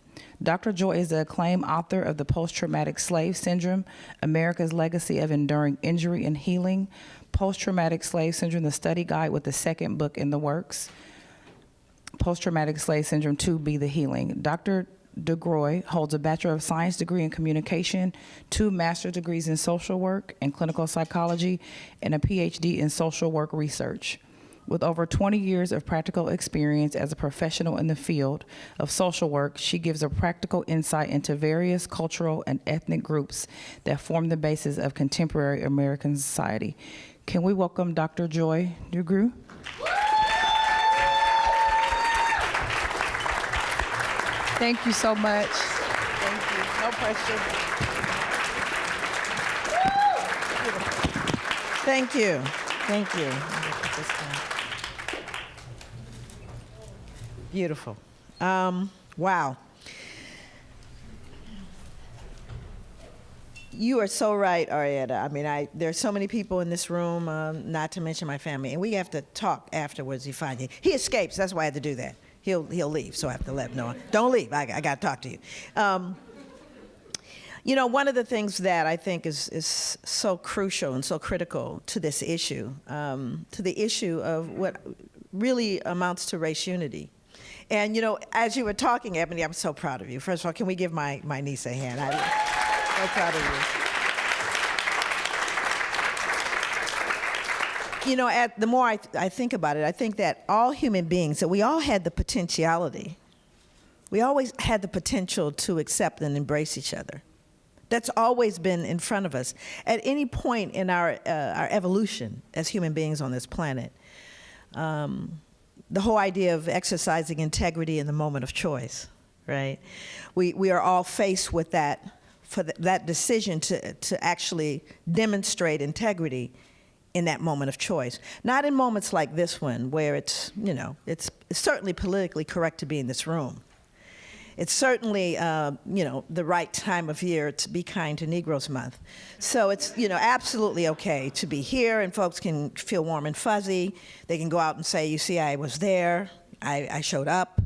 Dr. Joy is the acclaimed author of The Post-Traumatic Slave Syndrome, America's Legacy of Enduring Injury and Healing, Post-Traumatic Slave Syndrome, the Study Guide, with the second book in the works, Post-Traumatic Slave Syndrome 2, Be the Healing. Dr. DeGruy holds a Bachelor of Science degree in Communication, 2 master's degrees in Social Work and Clinical Psychology, and a PhD in Social Work Research. With over 20 years of practical experience as a professional in the field of social work, she gives a practical insight into various cultural and ethnic groups that form the basis of contemporary American society. Can we welcome Dr. Joy DeGruy? Thank you so much. Thank you. No pressure. Thank you. Thank you. Beautiful. Wow. You are so right, Arietta. I mean, there's so many people in this room, not to mention my family, and we have to talk afterwards. He escapes. That's why I had to do that. He'll leave, so I have to let him know. Don't leave. I got to talk to you. You know, one of the things that I think is so crucial and so critical to this issue, to the issue of what really amounts to race unity. And, you know, as you were talking, Ebony, I'm so proud of you. First of all, can we give my niece a hand? I'm so proud of you. You know, the more I think about it, I think that all human beings, that we all had the potentiality. We always had the potential to accept and embrace each other. That's always been in front of us. At any point in our evolution as human beings on this planet, the whole idea of exercising integrity in the moment of choice, right? We are all faced with that, that decision to actually demonstrate integrity in that moment of choice. Not in moments like this one, where it's, you know, it's certainly politically correct to be in this room. It's certainly, you know, the right time of year to be kind to Negroes Month. So it's, you know, absolutely okay to be here, and folks can feel warm and fuzzy. They can go out and say, you see, I was there, I showed up,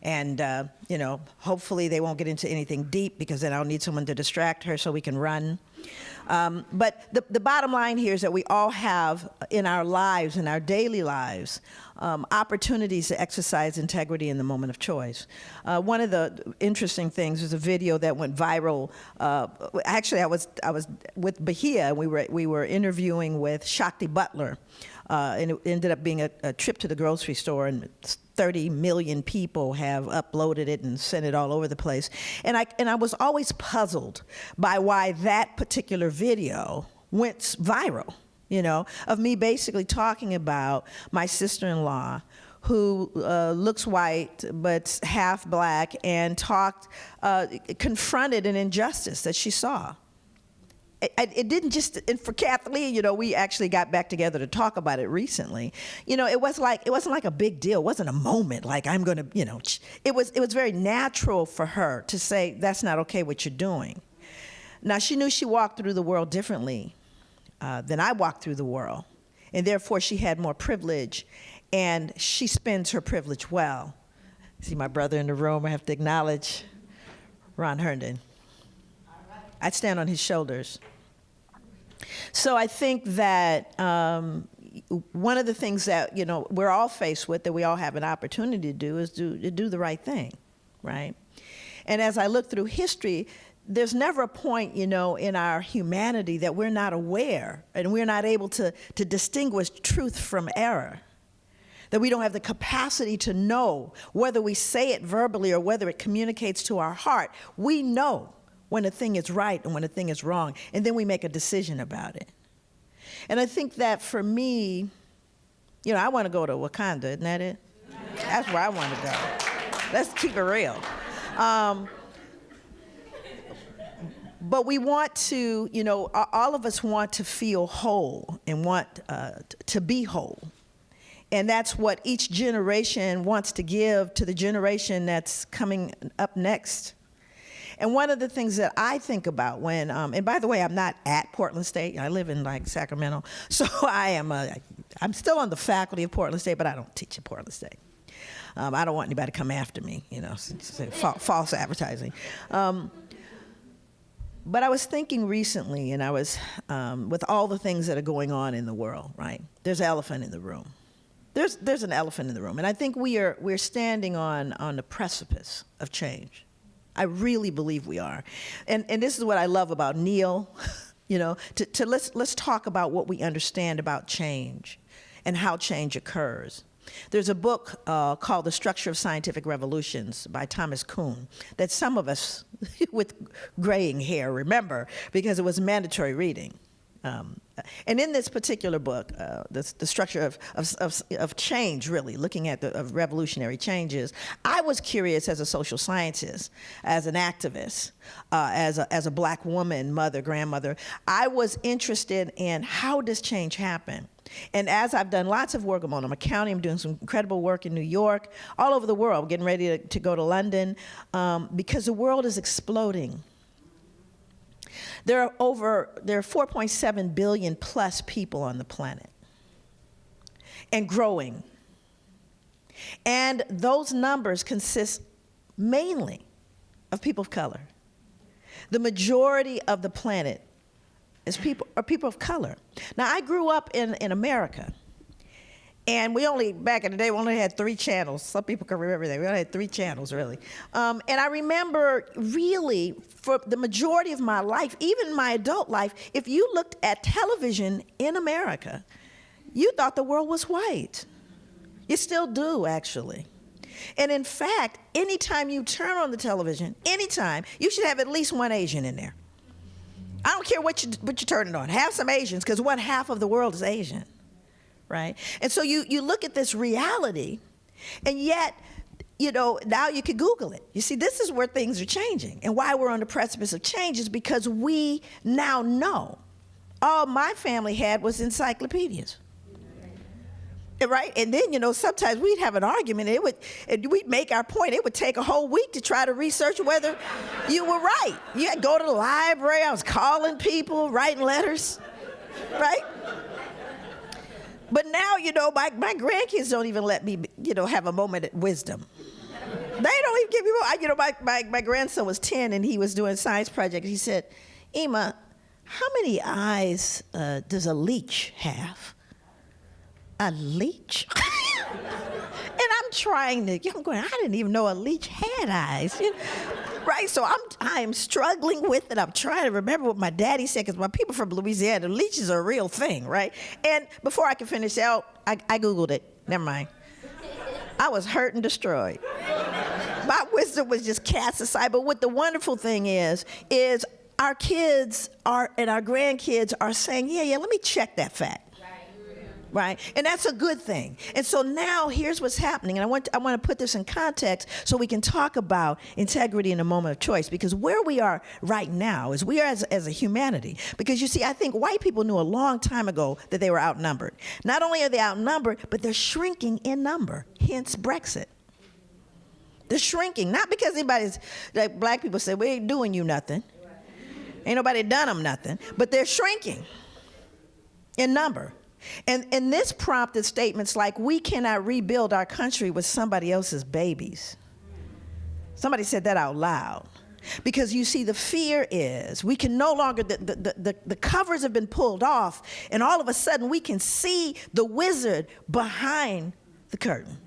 and, you know, hopefully they won't get into anything deep, because then I'll need someone to distract her so we can run. But the bottom line here is that we all have in our lives, in our daily lives, opportunities to exercise integrity in the moment of choice. One of the interesting things was a video that went viral. Actually, I was with Bahia, and we were interviewing with Shakti Butler, and it ended up being a trip to the grocery store, and 30 million people have uploaded it and sent it all over the place. And I was always puzzled by why that particular video went viral, you know, of me basically talking about my sister-in-law who looks white but half black, and confronted an injustice that she saw. It didn't just, and for Kathleen, you know, we actually got back together to talk about it recently. You know, it wasn't like a big deal. It wasn't a moment like I'm going to, you know, it was very natural for her to say, that's not okay what you're doing. Now, she knew she walked through the world differently than I walked through the world, and therefore she had more privilege, and she spends her privilege well. See my brother in the room, I have to acknowledge Ron Herndon. I'd stand on his shoulders. So I think that one of the things that, you know, we're all faced with, that we all have an opportunity to do, is to do the right thing, right? And as I look through history, there's never a point, you know, in our humanity that we're not aware and we're not able to distinguish truth from error. That we don't have the capacity to know whether we say it verbally or whether it communicates to our heart. We know when a thing is right and when a thing is wrong, and then we make a decision about it. And I think that for me, You know, I want to go to Wakanda, isn't that it? That's where I want to go. Let's keep it real. But we want to, you know, all of us want to feel whole and want to be whole. And that's what each generation wants to give to the generation that's coming up next. And one of the things that I think about when, and by the way, I'm not at Portland State. I live in like Sacramento. So I'm still on the faculty of Portland State, but I don't teach at Portland State. I don't want anybody to come after me, you know, false advertising. But I was thinking recently, and I was, with all the things that are going on in the world, right? There's an elephant in the room. There's an elephant in the room, and I think we're standing on the precipice of change. I really believe we are, and this is what I love about Neil. You know, let's talk about what we understand about change, and how change occurs. There's a book called The Structure of Scientific Revolutions by Thomas Kuhn that some of us with graying hair remember because it was mandatory reading. And in this particular book, the structure of change, really, looking at of revolutionary changes, I was curious as a social scientist, as an activist, as a black woman, mother, grandmother. I was interested in how does change happen? And as I've done lots of work in Multnomah County, I'm doing some incredible work in New York, all over the world, getting ready to go to London, because the world is exploding. There are 4.7 billion plus people on the planet, and growing. And those numbers consist mainly of people of color. The majority of the planet are people of color. Now, I grew up in America, and back in the day, we only had 3 channels. Some people can remember that. We only had 3 channels, really. And I remember, really, for the majority of my life, even my adult life, if you looked at television in America, you thought the world was white. You still do, actually. And in fact, anytime you turn on the television, anytime, you should have at least one Asian in there. I don't care what you turn it on. Have some Asians, because 1/2 of the world is Asian, right? And so you look at this reality, and yet, you know, now you can Google it. You see, this is where things are changing, and why we're on the precipice of change is because we now know. All my family had was encyclopedias. Right? And then, you know, sometimes we'd have an argument, and we'd make our point. It would take a whole week to try to research whether you were right. You had to go to the library. I was calling people, writing letters, right? But now, you know, my grandkids don't even let me, you know, have a moment of wisdom. They don't even give me, you know, my grandson was 10, and he was doing a science project. He said, "Ema, how many eyes does a leech have?" A leech? And I'm going, I didn't even know a leech had eyes. You know? Right, so I am struggling with it. I'm trying to remember what my daddy said, because my people from Louisiana, leeches are a real thing, right? And before I could finish out, I Googled it. Never mind. I was hurt and destroyed. My wisdom was just cast aside. But what the wonderful thing is our kids and our grandkids are saying, yeah, let me check that fact. Right? And that's a good thing. And so now here's what's happening. And I want to put this in context so we can talk about integrity in a moment of choice. Because where we are right now is we are as a humanity. Because you see, I think white people knew a long time ago that they were outnumbered. Not only are they outnumbered, but they're shrinking in number. Hence Brexit. They're shrinking. Not because anybody's, like black people say, we ain't doing you nothing. Ain't nobody done them nothing. But they're shrinking in number. And this prompted statements like, we cannot rebuild our country with somebody else's babies. Somebody said that out loud. Because you see, the fear is we can no longer, the covers have been pulled off, and all of a sudden we can see the wizard behind the curtain.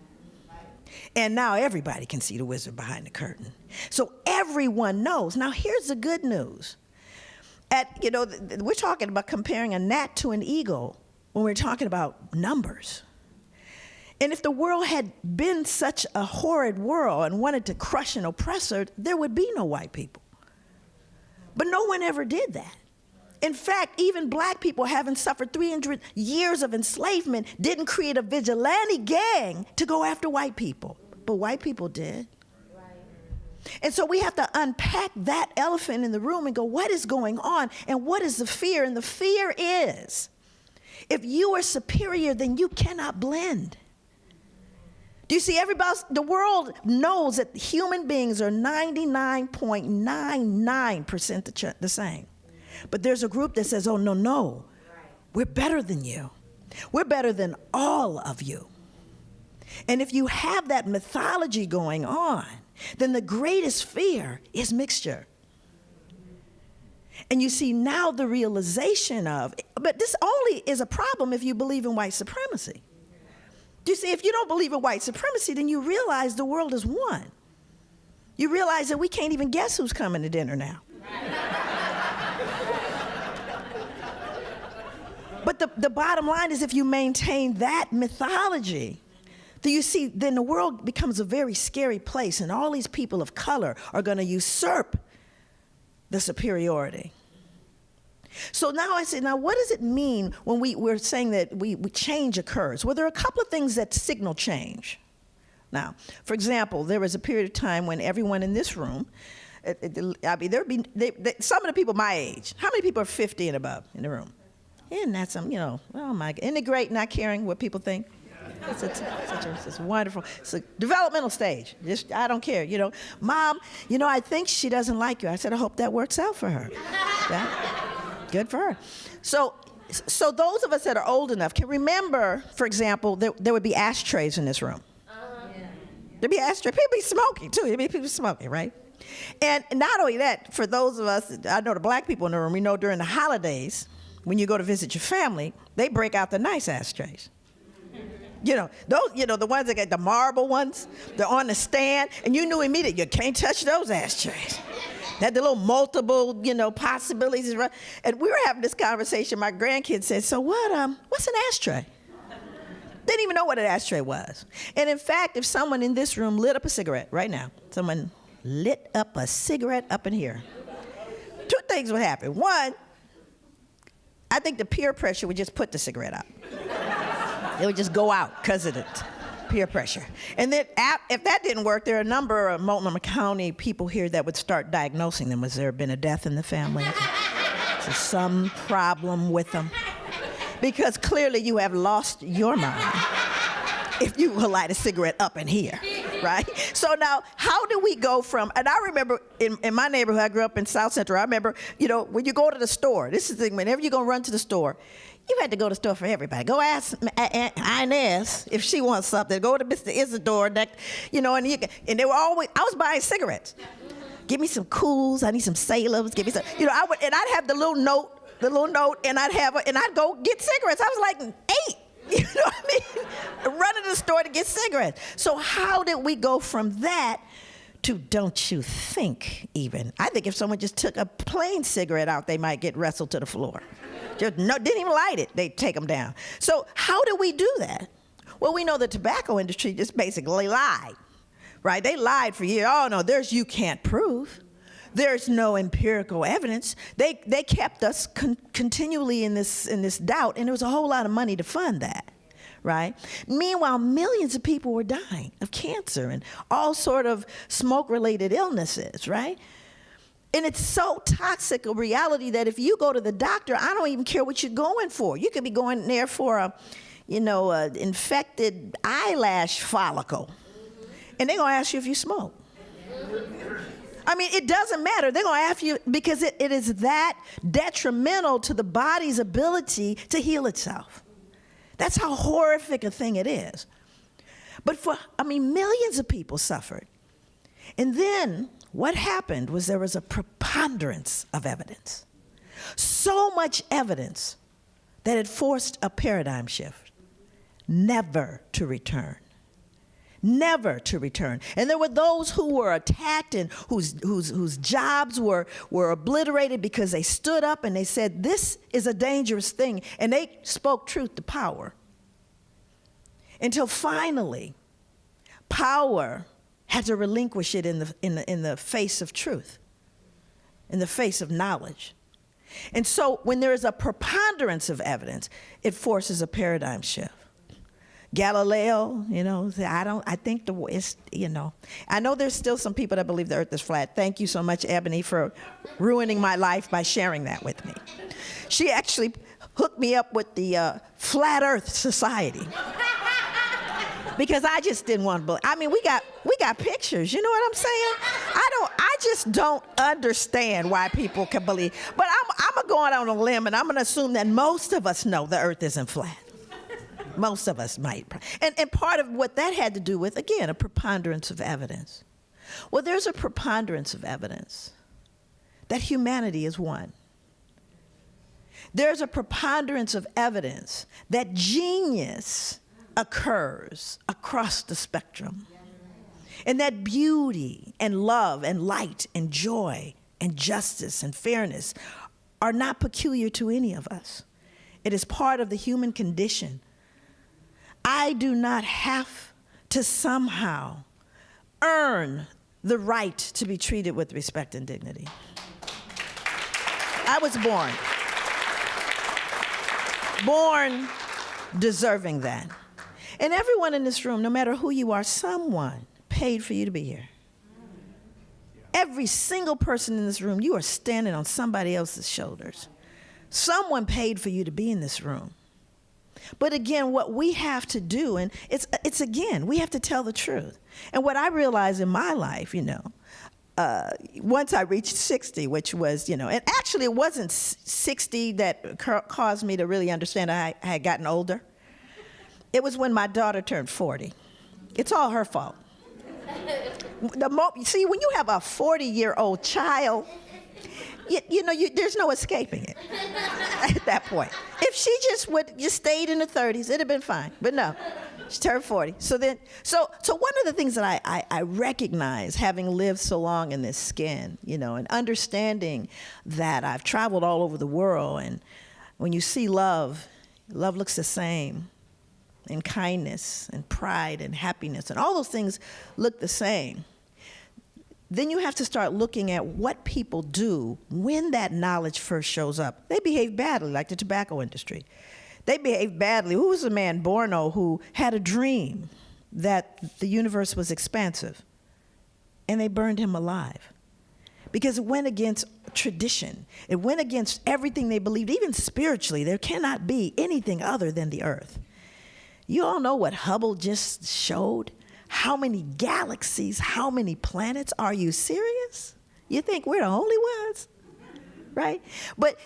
And now everybody can see the wizard behind the curtain. So everyone knows. Now here's the good news. We're talking about comparing a gnat to an eagle when we're talking about numbers. And if the world had been such a horrid world and wanted to crush an oppressor, there would be no white people. But no one ever did that. In fact, even black people, having suffered 300 years of enslavement, didn't create a vigilante gang to go after white people. But white people did. And so we have to unpack that elephant in the room and go, what is going on? And what is the fear? And the fear is, if you are superior, then you cannot blend. Do you see, the world knows that human beings are 99.99% the same. But there's a group that says, oh, no, we're better than you. We're better than all of you. And if you have that mythology going on, then the greatest fear is mixture. And you see now the realization of, but this only is a problem if you believe in white supremacy. Do you see, if you don't believe in white supremacy, then you realize the world is one. You realize that we can't even guess who's coming to dinner now. But the bottom line is, if you maintain that mythology, do you see, then the world becomes a very scary place, and all these people of color are going to usurp the superiority. So now I say, now what does it mean when we're saying that change occurs? Well, there are a couple of things that signal change. Now, for example, there was a period of time when everyone in this room, I mean, some of the people my age, how many people are 50 and above in the room? Isn't that something, oh my God, isn't it great not caring what people think? It's wonderful. It's a developmental stage. I don't care, Mom, I think she doesn't like you. I said, I hope that works out for her. Yeah? Good for her. So those of us that are old enough can remember, for example, there would be ashtrays in this room. There'd be ashtrays. People be smoking, too. There'd be people smoking, right? And not only that, for those of us, I know the black people in the room, we know during the holidays, when you go to visit your family, they break out the nice ashtrays. Those, the ones that get the marble ones, they're on the stand, and you knew immediately, you can't touch those ashtrays. That the little multiple, possibilities. And we were having this conversation. My grandkids said, so what's an ashtray? Didn't even know what an ashtray was. And in fact, if someone in this room lit up a cigarette right now, someone lit up a cigarette up in here, two things would happen. One, I think the peer pressure would just put the cigarette out. It would just go out because of it. Peer pressure. And then if that didn't work, there are a number of Multnomah County people here that would start diagnosing them. Has there been a death in the family? Is there some problem with them? Because clearly you have lost your mind if you will light a cigarette up in here, right? So now, how do we go from, and I remember in my neighborhood, I grew up in South Central, I remember, when you go to the store, this is the thing, whenever you're going to run to the store, you had to go to the store for everybody. Go ask Aunt Inez if she wants something. Go to Mr. Isidore, and they were always, I was buying cigarettes. Give me some Cools, I need some Salem's, give me some, and I'd have the little note, and I'd go get cigarettes. I was like 8. You know what I mean? Running to the store to get cigarettes. So how did we go from that to don't you think even? I think if someone just took a plain cigarette out, they might get wrestled to the floor. Didn't even light it, they'd take them down. So how do we do that? Well, we know the tobacco industry just basically lied, right? They lied for years. Oh no, you can't prove. There's no empirical evidence. They kept us continually in this doubt, and there was a whole lot of money to fund that, right? Meanwhile, millions of people were dying of cancer and all sort of smoke-related illnesses, right? And it's so toxic a reality that if you go to the doctor, I don't even care what you're going for. You could be going there for a infected eyelash follicle, and they're gonna ask you if you smoke. I mean, it doesn't matter. They're going to ask you because it is that detrimental to the body's ability to heal itself. That's how horrific a thing it is. But millions of people suffered. And then what happened was there was a preponderance of evidence. So much evidence that it forced a paradigm shift. Never to return. Never to return. And there were those who were attacked and whose jobs were obliterated because they stood up and they said, this is a dangerous thing. And they spoke truth to power. Until finally, power had to relinquish it in the face of truth, in the face of knowledge. And so when there is a preponderance of evidence, it forces a paradigm shift. Galileo, I think I know there's still some people that believe the earth is flat. Thank you so much, Ebony, for ruining my life by sharing that with me. She actually hooked me up with the Flat Earth Society. Because I just didn't want to believe. I mean, we got pictures, you know what I'm saying? I just don't understand why people can believe. But I'm gonna go out on a limb and I'm gonna assume that most of us know the earth isn't flat. Most of us might. And part of what that had to do with, again, a preponderance of evidence. Well, there's a preponderance of evidence that humanity is one. There's a preponderance of evidence that genius occurs across the spectrum. And that beauty and love and light and joy and justice and fairness are not peculiar to any of us. It is part of the human condition. I do not have to somehow earn the right to be treated with respect and dignity. I was born deserving that. And everyone in this room, no matter who you are, someone paid for you to be here. Every single person in this room, you are standing on somebody else's shoulders. Someone paid for you to be in this room. But again, what we have to do, and it's again, we have to tell the truth. And what I realized in my life, once I reached 60, which was, and actually it wasn't 60 that caused me to really understand I had gotten older. It was when my daughter turned 40. It's all her fault. See, when you have a 40-year-old child, there's no escaping it at that point. If she just stayed in the 30s, it'd have been fine. But no, she turned 40. So one of the things that I recognize, having lived so long in this skin, and understanding that I've traveled all over the world, and when you see love looks the same, and kindness and pride and happiness, and all those things look the same. Then you have to start looking at what people do when that knowledge first shows up. They behave badly, like the tobacco industry. They behave badly. Who was the man, Borno, who had a dream that the universe was expansive? And they burned him alive. Because it went against tradition. It went against everything they believed. Even spiritually, there cannot be anything other than the earth. You all know what Hubble just showed? How many galaxies, how many planets? Are you serious? You think we're the only ones, right? But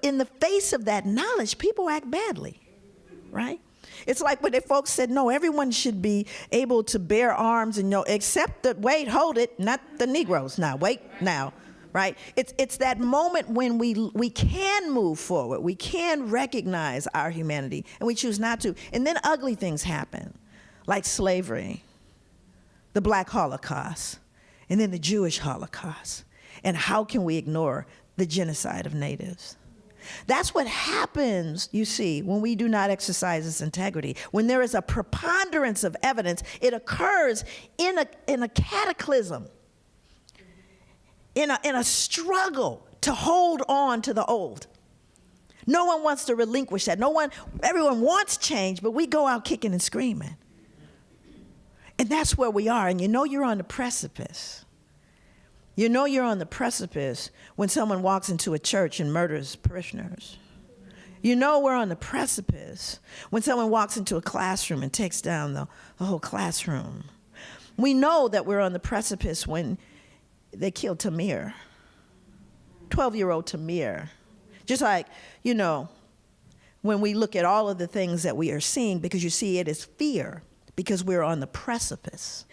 in the face of that knowledge, people act badly, right? It's like when the folks said, no, everyone should be able to bear arms and except that, wait, hold it, not the Negroes now, wait now, right? It's that moment when we can move forward, we can recognize our humanity, and we choose not to. And then ugly things happen, like slavery, the Black Holocaust, and then the Jewish Holocaust. And how can we ignore the genocide of natives? That's what happens, you see, when we do not exercise this integrity. When there is a preponderance of evidence, it occurs in a cataclysm, in a struggle to hold on to the old. No one wants to relinquish that. Everyone wants change, but we go out kicking and screaming. And that's where we are. And you're on the precipice. You're on the precipice when someone walks into a church and murders parishioners. We're on the precipice when someone walks into a classroom and takes down the whole classroom. We know that we're on the precipice when they killed Tamir, 12-year-old Tamir. Just like, when we look at all of the things that we are seeing, because you see it as fear, because we're on the precipice.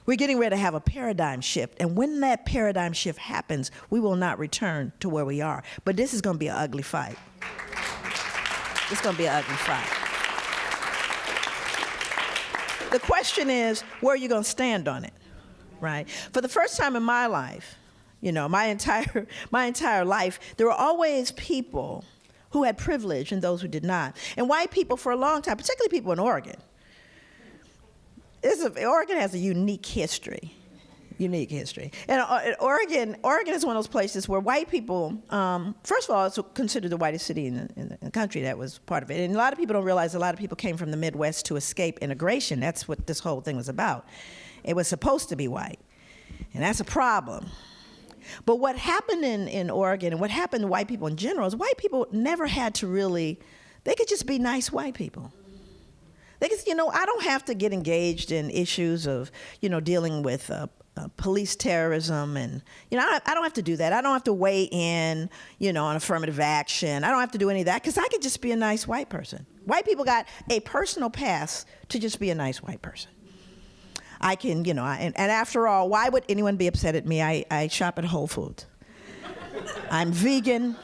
We're getting ready to have a paradigm shift. And when that paradigm shift happens, we will not return to where we are. But this is going to be an ugly fight. It's going to be an ugly fight. The question is, where are you going to stand on it, right? For the first time in my life, my entire life, there were always people who had privilege and those who did not. And white people for a long time, particularly people in Oregon, Oregon has a unique history. Unique history. And Oregon is one of those places where white people, first of all, it's considered the whitest city in the country. That was part of it. And a lot of people don't realize a lot of people came from the Midwest to escape integration. That's what this whole thing was about. It was supposed to be white. And that's a problem. But what happened in Oregon and what happened to white people in general is white people never had to really, they could just be nice white people. They could, I don't have to get engaged in issues of, dealing with police terrorism and, I don't have to do that. I don't have to weigh in, on affirmative action. I don't have to do any of that because I could just be a nice white person. White people got a personal pass to just be a nice white person. I can, and after all, why would anyone be upset at me? I shop at Whole Foods. I'm vegan.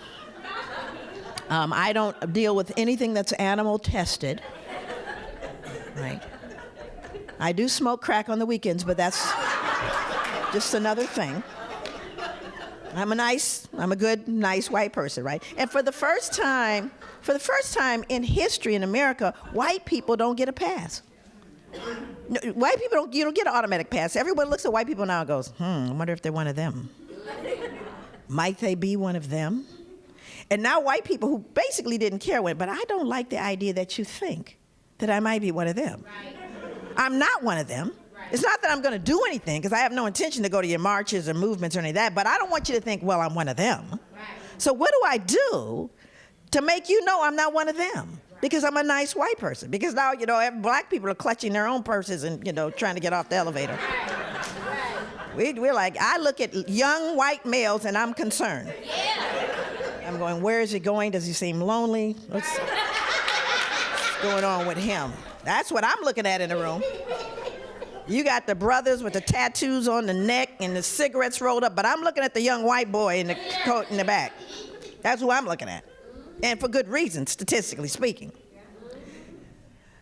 I don't deal with anything that's animal tested. Right. I do smoke crack on the weekends, but that's just another thing. I'm a good, nice white person, right? And for the first time in history in America, white people don't get a pass. No, white people you don't get an automatic pass. Everyone looks at white people now and goes, I wonder if they're one of them. Might they be one of them? And now white people who basically didn't care went, but I don't like the idea that you think that I might be one of them. Right. I'm not one of them. Right. It's not that I'm going to do anything, because I have no intention to go to your marches or movements or any of that, but I don't want you to think, well, I'm one of them. Right. So what do I do to make you know I'm not one of them? Right. Because I'm a nice white person. Because now, black people are clutching their own purses and, trying to get off the elevator. Right. We're like, I look at young white males and I'm concerned. Yeah. I'm going, where is he going? Does he seem lonely? What's going on with him? That's what I'm looking at in the room. You got the brothers with the tattoos on the neck and the cigarettes rolled up, but I'm looking at the young white boy in the coat in the back. That's who I'm looking at. And for good reason, statistically speaking.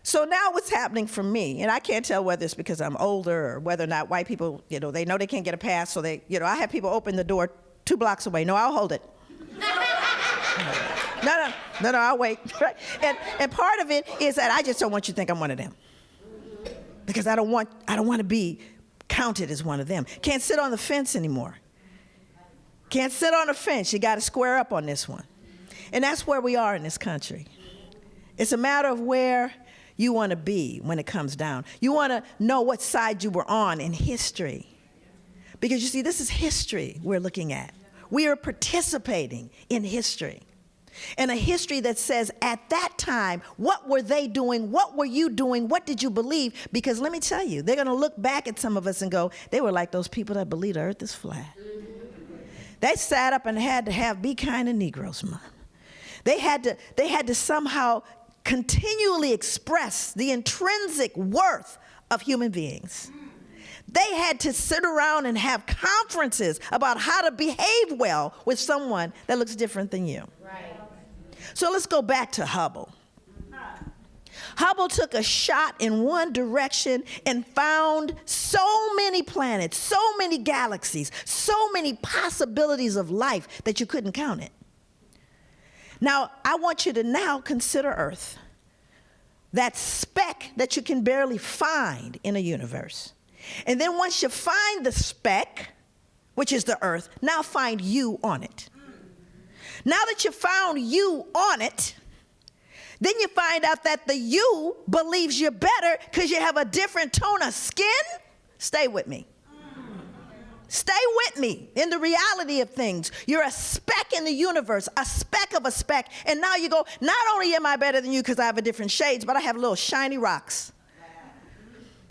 So now what's happening for me, and I can't tell whether it's because I'm older or whether or not white people, they know they can't get a pass, so they, I have people open the door 2 blocks away. No, I'll hold it. No, I'll wait. Right? And part of it is that I just don't want you to think I'm one of them. Because I don't want to be counted as one of them. Can't sit on the fence anymore. Can't sit on the fence. You got to square up on this one. And that's where we are in this country. It's a matter of where you want to be when it comes down. You want to know what side you were on in history. Because you see, this is history we're looking at. We are participating in history. And a history that says, at that time, what were they doing? What were you doing? What did you believe? Because let me tell you, they're going to look back at some of us and go, they were like those people that believe the earth is flat. They sat up and had to have Be Kind to Negroes Month. They had to somehow continually express the intrinsic worth of human beings. They had to sit around and have conferences about how to behave well with someone that looks different than you. Right. So let's go back to Hubble. Hubble took a shot in one direction and found so many planets, so many galaxies, so many possibilities of life that you couldn't count it. Now, I want you to now consider Earth, that speck that you can barely find in a universe. And then once you find the speck, which is the Earth, now find you on it. Now that you found you on it, then you find out that the you believes you're better because you have a different tone of skin. Stay with me. Stay with me in the reality of things. You're a speck in the universe, a speck of a speck. And now you go, not only am I better than you because I have a different shades, but I have little shiny rocks.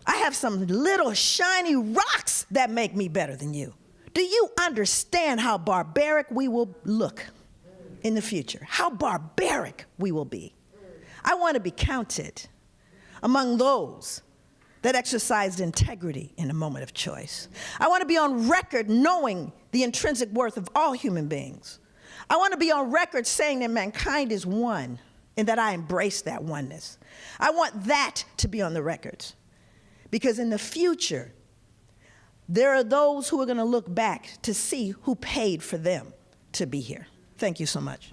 I have some little shiny rocks that make me better than you. Do you understand how barbaric we will look in the future? How barbaric we will be. I want to be counted among those that exercised integrity in a moment of choice. I want to be on record knowing the intrinsic worth of all human beings. I want to be on record saying that mankind is one and that I embrace that oneness. I want that to be on the records. Because in the future, there are those who are going to look back to see who paid for them to be here. Thank you so much.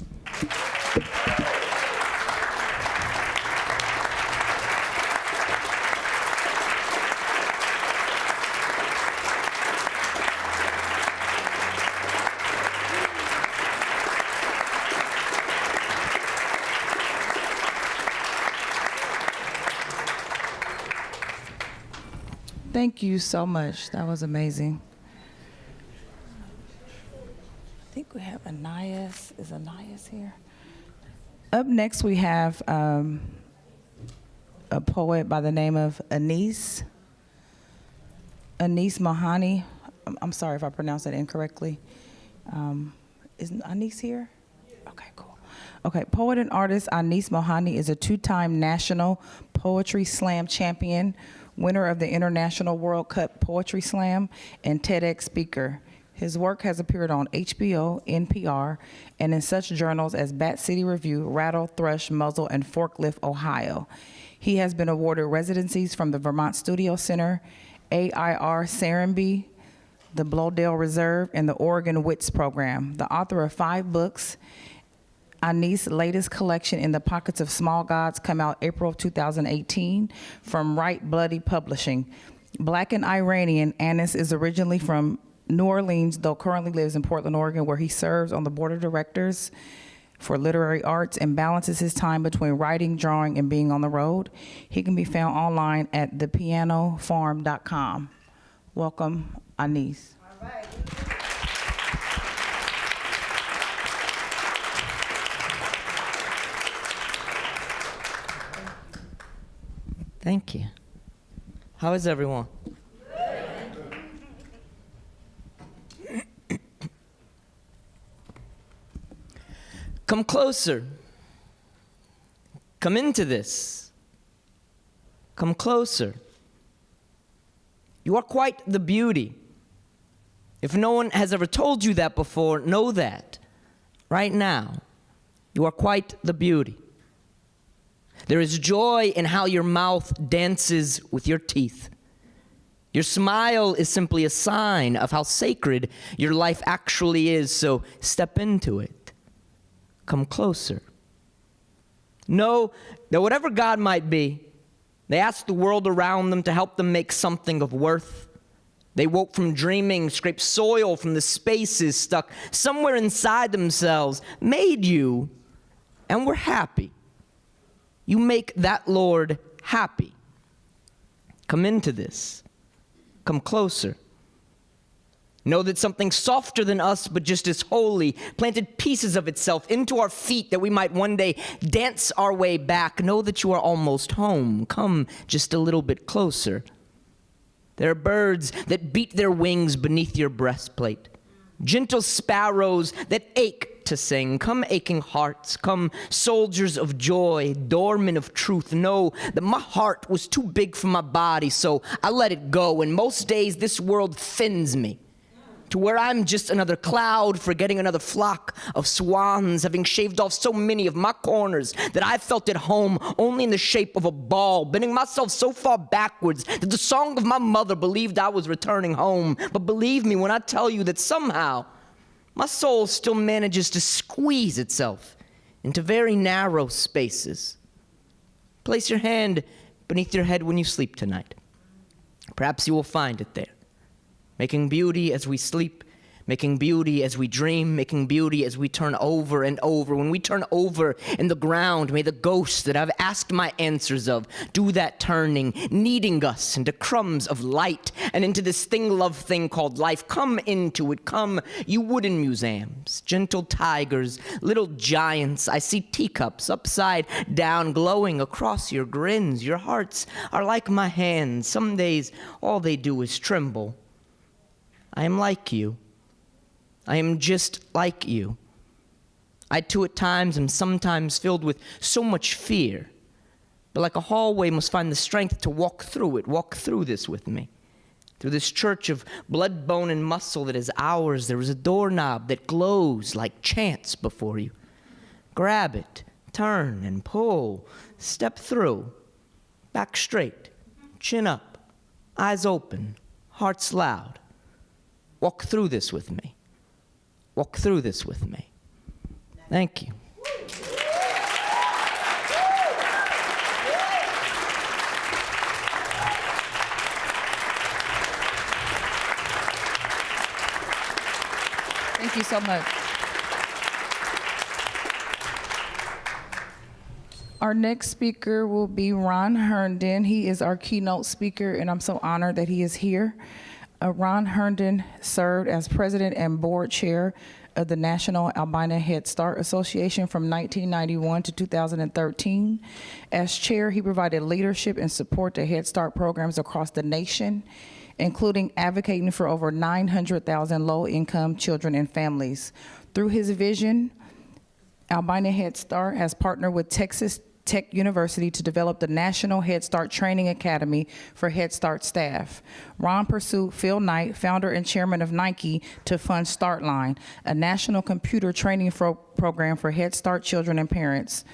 Thank you so much. That was amazing. I think we have Anais. Is Anais here? Up next, we have a poet by the name of Anais Mohani. I'm sorry if I pronounced that incorrectly. Is Anais here? Okay, cool. Okay, poet and artist Anais Mohani is a two-time National Poetry Slam champion, winner of the International World Cup Poetry Slam, and TEDx speaker. His work has appeared on HBO, NPR, and in such journals as Bat City Review, Rattle, Thrush, Muzzle, and Forklift, Ohio. He has been awarded residencies from the Vermont Studio Center, AIR Serenbe, the Blodale Reserve, and the Oregon Wits Program. The author of 5 books, Anais' latest collection, In the Pockets of Small Gods, come out April of 2018 from Right Bloody Publishing. Black and Iranian, Anais is originally from New Orleans, though currently lives in Portland, Oregon, where he serves on the board of directors for literary arts and balances his time between writing, drawing, and being on the road. He can be found online at thepianofarm.com. Welcome, Anais. All right. Thank you. How is everyone? Come closer. Come into this. Come closer. You are quite the beauty. If no one has ever told you that before, know that. Right now, you are quite the beauty. There is joy in how your mouth dances with your teeth. Your smile is simply a sign of how sacred your life actually is, so step into it. Come closer. Know that whatever God might be, they asked the world around them to help them make something of worth. They woke from dreaming, scraped soil from the spaces stuck somewhere inside themselves, made you, and were happy. You make that Lord happy. Come into this. Come closer. Know that something softer than us, but just as holy, planted pieces of itself into our feet that we might one day dance our way back. Know that you are almost home. Come just a little bit closer. There are birds that beat their wings beneath your breastplate. Gentle sparrows that ache to sing. Come aching hearts, come soldiers of joy, doormen of truth. Know that my heart was too big for my body, so I let it go. And most days this world thins me to where I'm just another cloud, forgetting another flock of swans, having shaved off so many of my corners that I felt at home only in the shape of a ball, bending myself so far backwards that the song of my mother believed I was returning home. But believe me when I tell you that somehow my soul still manages to squeeze itself into very narrow spaces. Place your hand beneath your head when you sleep tonight. Perhaps you will find it there. Making beauty as we sleep, making beauty as we dream, making beauty as we turn over and over. When we turn over in the ground, may the ghosts that I've asked my answers of do that turning, kneading us into crumbs of light and into this love thing called life. Come into it, come, you wooden museums, gentle tigers, little giants. I see teacups upside down, glowing across your grins. Your hearts are like my hands. Some days, all they do is tremble. I am like you. I am just like you. I too at times am sometimes filled with so much fear, but like a hallway must find the strength to walk through it. Walk through this with me. Through this church of blood, bone, and muscle that is ours, there is a doorknob that glows like chance before you. Grab it, turn and pull, step through, back straight, chin up, eyes open, hearts loud. Walk through this with me. Walk through this with me. Thank you. Thank you so much. Our next speaker will be Ron Herndon. He is our keynote speaker, and I'm so honored that he is here. Ron Herndon served as president and board chair of the National Albino Head Start Association from 1991 to 2013. As chair, he provided leadership and support to Head Start programs across the nation, including advocating for over 900,000 low-income children and families. Through his vision, Albino Head Start has partnered with Texas Tech University to develop the National Head Start Training Academy for Head Start staff. Ron pursued Phil Knight, founder and chairman of Nike, to fund StartLine, a national computer training program for Head Start children and parents.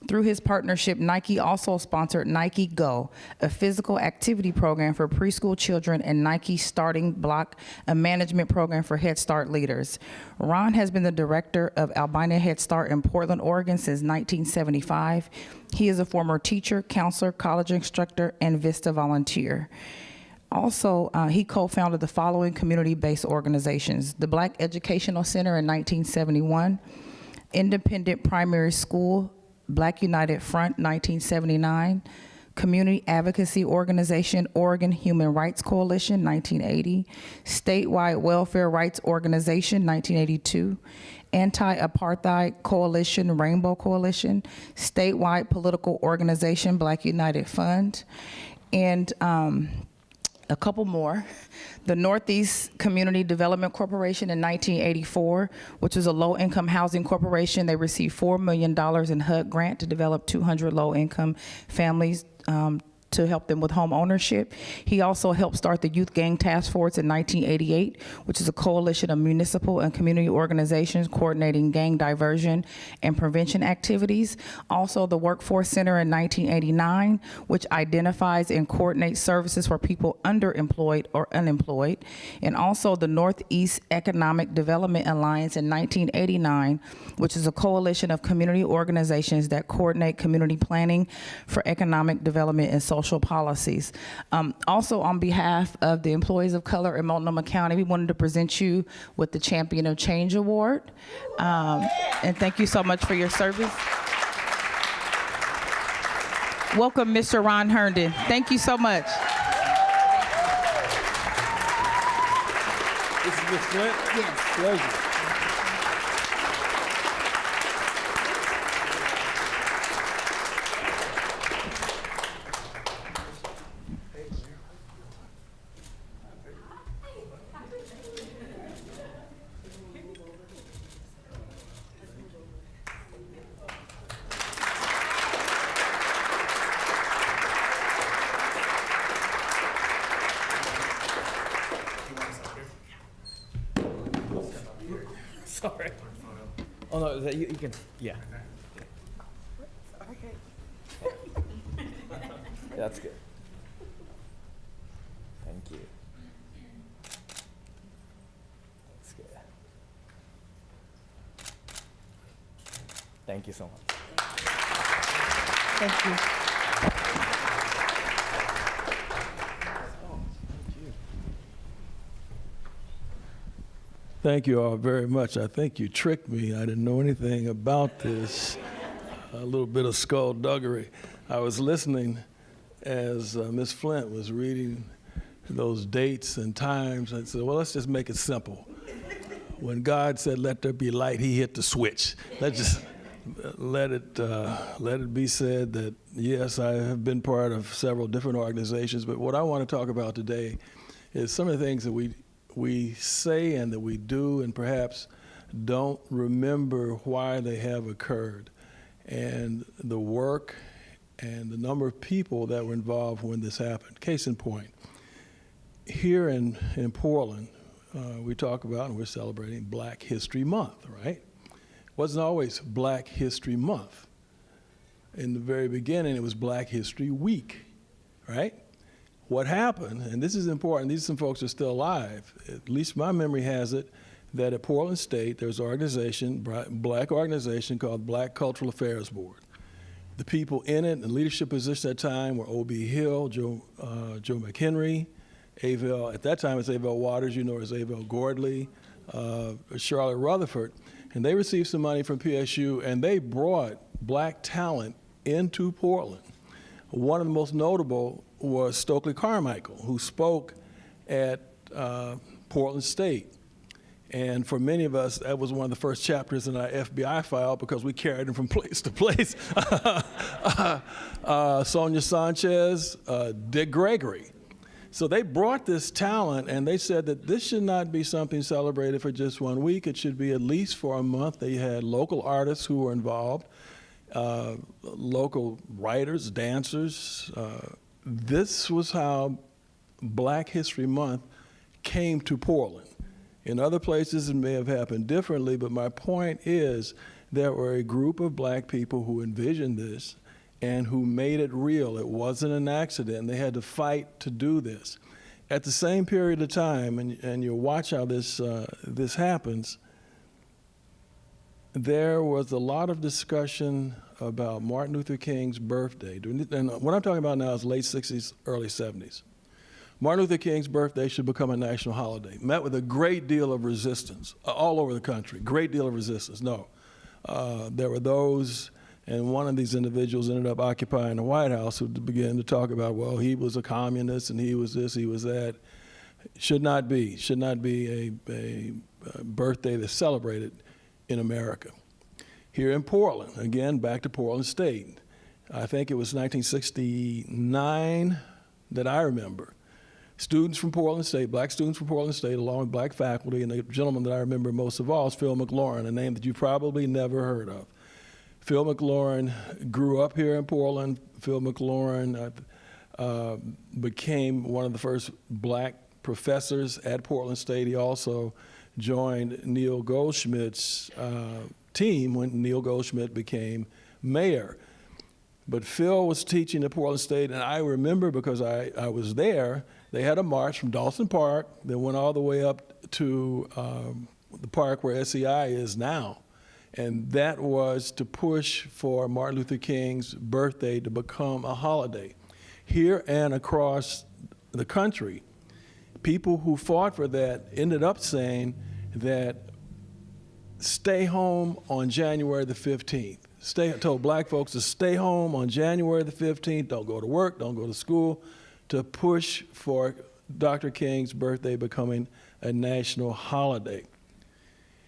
Through his partnership, Nike also sponsored Nike Go, a physical activity program for preschool children, and Nike Starting Block, a management program for Head Start leaders. Ron has been the director of Albino Head Start in Portland, Oregon since 1975. He is a former teacher, counselor, college instructor, and Vista volunteer. Also, he co-founded the following community-based organizations: the Black Educational Center in 1971, Independent Primary School, Black United Front, 1979, Community Advocacy Organization, Oregon Human Rights Coalition, 1980, Statewide Welfare Rights Organization, 1982, Anti-Apartheid Coalition, Rainbow Coalition, Statewide Political Organization, Black United Fund, and a couple more. The Northeast Community Development Corporation in 1984, which was a low-income housing corporation. They received $4 million in HUD grant to develop 200 low-income families to help them with home ownership. He also helped start the Youth Gang Task Force in 1988, which is a coalition of municipal and community organizations coordinating gang diversion and prevention activities. Also, the Workforce Center in 1989, which identifies and coordinates services for people underemployed or unemployed. And also the Northeast Economic Development Alliance in 1989, which is a coalition of community organizations that coordinate community planning for economic development and social policies. Also, on behalf of the employees of color in Multnomah County, we wanted to present you with the Champion of Change Award. And thank you so much for your service. Welcome, Mr. Ron Herndon. Thank you so much. This is Ms. Flint? Yes. Pleasure. Sorry. Oh no, that you can. Yeah. That's good. Thank you. That's good. Thank you so much. Thank you. Thank you all very much. I think you tricked me. I didn't know anything about this. A little bit of skullduggery. I was listening as Ms. Flint was reading those dates and times. I said, well, let's just make it simple. When God said, let there be light, he hit the switch. Let's just let it be said that, yes, I have been part of several different organizations, but what I want to talk about today is some of the things that we say and that we do and perhaps don't remember why they have occurred, and the work and the number of people that were involved when this happened. Case in point, here in Portland, we talk about and we're celebrating Black History Month, right? It wasn't always Black History Month. In the very beginning, it was Black History Week, right? What happened, and this is important, these are some folks who are still alive, at least my memory has it, that at Portland State, there was an organization, black organization called Black Cultural Affairs Board. The people in it, the leadership position at that time were O.B. Hill, Joe McHenry, at that time it was Avell Waters, you know, it was Avell Gordley, Charlotte Rutherford, and they received some money from PSU, and they brought black talent into Portland. One of the most notable was Stokely Carmichael, who spoke at Portland State. And for many of us, that was one of the first chapters in our FBI file because we carried them from place to place. Sonia Sanchez, Dick Gregory. So they brought this talent, and they said that this should not be something celebrated for just 1 week. It should be at least for a month. They had local artists who were involved, local writers, dancers. This was how Black History Month came to Portland. In other places, it may have happened differently, but my point is there were a group of black people who envisioned this and who made it real. It wasn't an accident. They had to fight to do this. At the same period of time, and you'll watch how this happens, there was a lot of discussion about Martin Luther King's birthday. And what I'm talking about now is late 60s, early 70s. Martin Luther King's birthday should become a national holiday. Met with a great deal of resistance all over the country, great deal of resistance. No, there were those, and one of these individuals ended up occupying the White House who began to talk about, well, he was a communist and he was this, he was that. Should not be a birthday that's celebrated in America. Here in Portland, again, back to Portland State, I think it was 1969 that I remember. Students from Portland State, black students from Portland State, along with black faculty, and the gentleman that I remember most of all is Phil McLaurin, a name that you probably never heard of. Phil McLaurin grew up here in Portland. Phil McLaurin became one of the first black professors at Portland State. He also joined Neil Goldschmidt's team when Neil Goldschmidt became mayor. But Phil was teaching at Portland State, and I remember because I was there, they had a march from Dawson Park that went all the way up to the park where SEI is now. And that was to push for Martin Luther King's birthday to become a holiday. Here and across the country, people who fought for that ended up saying that stay home on January the 15th. Told black folks to stay home on January the 15th, don't go to work, don't go to school, to push for Dr. King's birthday becoming a national holiday.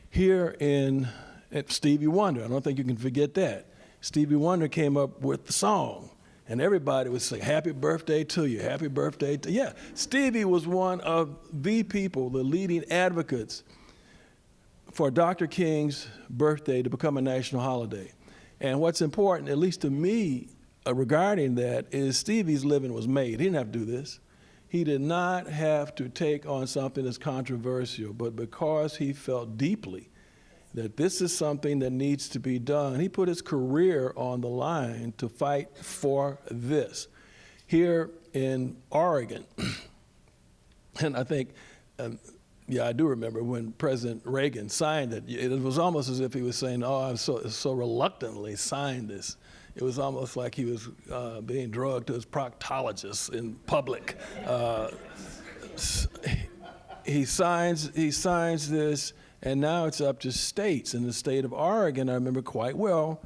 Here at Stevie Wonder, I don't think you can forget that. Stevie Wonder came up with the song, and everybody would say, happy birthday to you, happy birthday to you. Yeah, Stevie was one of the people, the leading advocates for Dr. King's birthday to become a national holiday. And what's important, at least to me, regarding that, is Stevie's living was made. He didn't have to do this. He did not have to take on something that's controversial, but because he felt deeply that this is something that needs to be done, he put his career on the line to fight for this. Here in Oregon, and I think, yeah, I do remember when President Reagan signed it, it was almost as if he was saying, oh, I so reluctantly signed this. It was almost like he was being drugged to his proctologist in public. He signs this, and now it's up to states. In the state of Oregon, I remember quite well,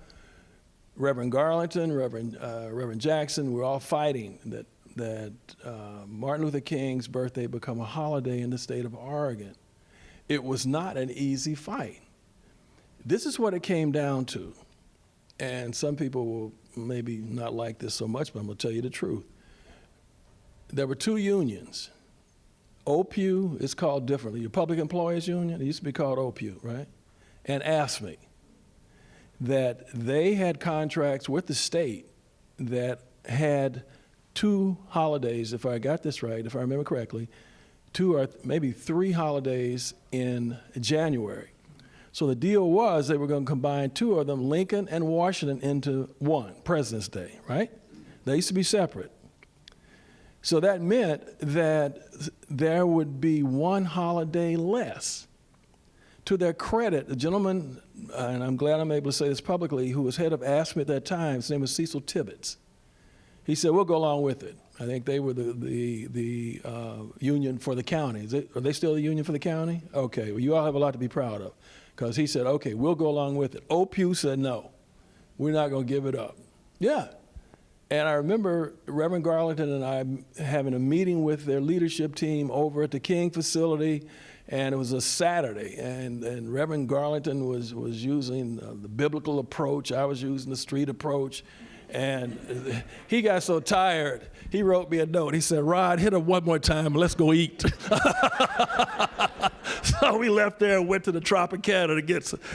Reverend Garlington, Reverend Jackson, we're all fighting that Martin Luther King's birthday become a holiday in the state of Oregon. It was not an easy fight. This is what it came down to. And some people will maybe not like this so much, but I'm gonna tell you the truth. There were two unions. OPU is called differently. Your Public Employees Union, it used to be called OPU, right? And AFSCME, that they had contracts with the state that had two holidays, if I got this right, if I remember correctly, 2 or maybe 3 holidays in January. So the deal was they were going to combine 2 of them, Lincoln and Washington, into one, President's Day, right? They used to be separate. So that meant that there would be 1 holiday less. To their credit, the gentleman, and I'm glad I'm able to say this publicly, who was head of AFSCME at that time, his name was Cecil Tibbetts. He said, we'll go along with it. I think they were the union for the county. Are they still the union for the county? Okay, well, you all have a lot to be proud of. Because he said, okay, we'll go along with it. OPU said, no, we're not going to give it up. Yeah. And I remember Reverend Garlington and I having a meeting with their leadership team over at the King facility, and it was a Saturday, and Reverend Garlington was using the biblical approach. I was using the street approach. And he got so tired, he wrote me a note. He said, "Rod, hit him one more time, let's go eat." So we left there and went to the Tropicana to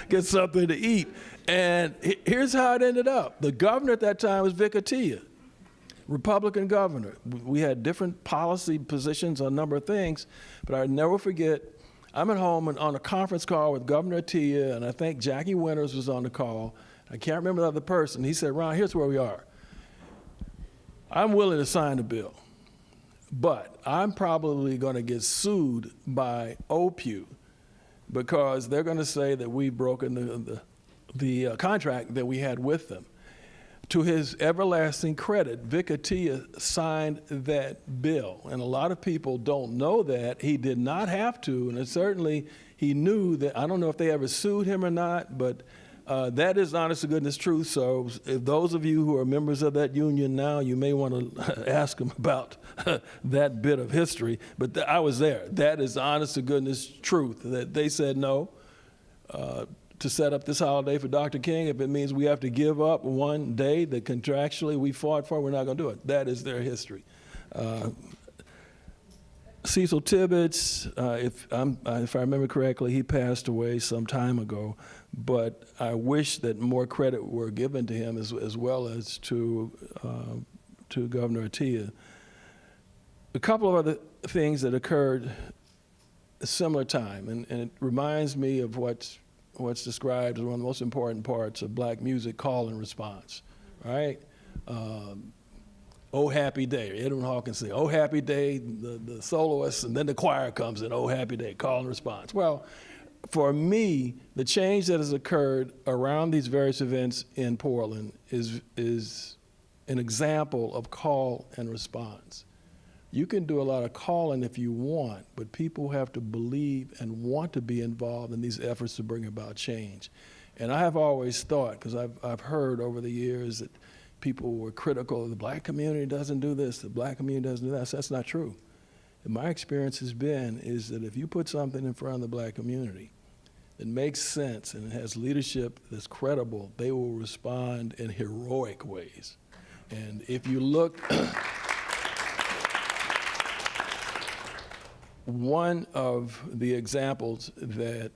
get something to eat. And here's how it ended up. The governor at that time was Vic Atiyeh, Republican governor. We had different policy positions on a number of things, but I'll never forget, I'm at home and on a conference call with Governor Atiyeh, and I think Jackie Winters was on the call. I can't remember the other person. He said, "Ron, here's where we are. I'm willing to sign the bill, but I'm probably going to get sued by OPU because they're going to say that we've broken the contract that we had with them." To his everlasting credit, Vic Atiyeh signed that bill, and a lot of people don't know that. He did not have to, and certainly he knew that. I don't know if they ever sued him or not, but that is honest to goodness truth. So if those of you who are members of that union now, you may want to ask them about that bit of history. But I was there. That is honest to goodness truth, that they said no to set up this holiday for Dr. King. If it means we have to give up one day that contractually we fought for, we're not going to do it. That is their history. Cecil Tibbetts, if I remember correctly, he passed away some time ago, but I wish that more credit were given to him as well as to Governor Atiyeh. A couple of other things that occurred a similar time, and it reminds me of what's described as one of the most important parts of black music, call and response, right? "Oh Happy Day," Edwin Hawkins sing, "Oh Happy Day," the soloist, and then the choir comes in, "Oh Happy Day," call and response. Well, for me, the change that has occurred around these various events in Portland is an example of call and response. You can do a lot of calling if you want, but people have to believe and want to be involved in these efforts to bring about change. And I have always thought, because I've heard over the years that people were critical, the black community doesn't do this, the black community doesn't do that. So that's not true. And my experience has been is that if you put something in front of the black community that makes sense and has leadership that's credible, they will respond in heroic ways. And if you look, one of the examples that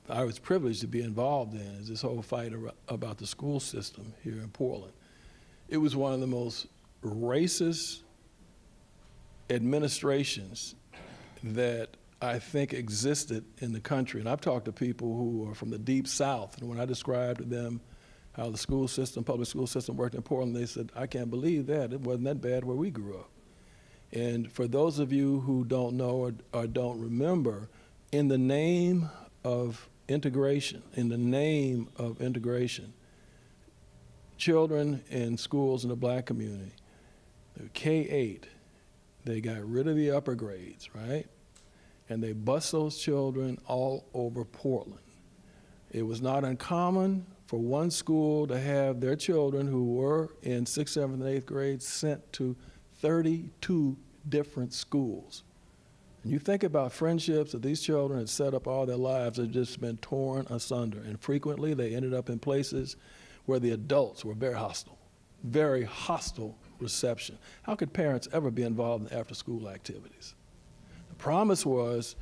I was privileged to be involved in is this whole fight about the school system here in Portland. It was one of the most racist administrations that I think existed in the country. And I've talked to people who are from the deep South, and when I described to them how the school system, public school system worked in Portland, they said, "I can't believe that. It wasn't that bad where we grew up." And for those of you who don't know or don't remember, in the name of integration, children in schools in the black community, K-8, they got rid of the upper grades, right? And they bus those children all over Portland. It was not uncommon for one school to have their children who were in 6th, 7th, and 8th grade sent to 32 different schools. And you think about friendships that these children had set up all their lives have just been torn asunder. And frequently they ended up in places where the adults were very hostile reception. How could parents ever be involved in after-school activities? The promise was,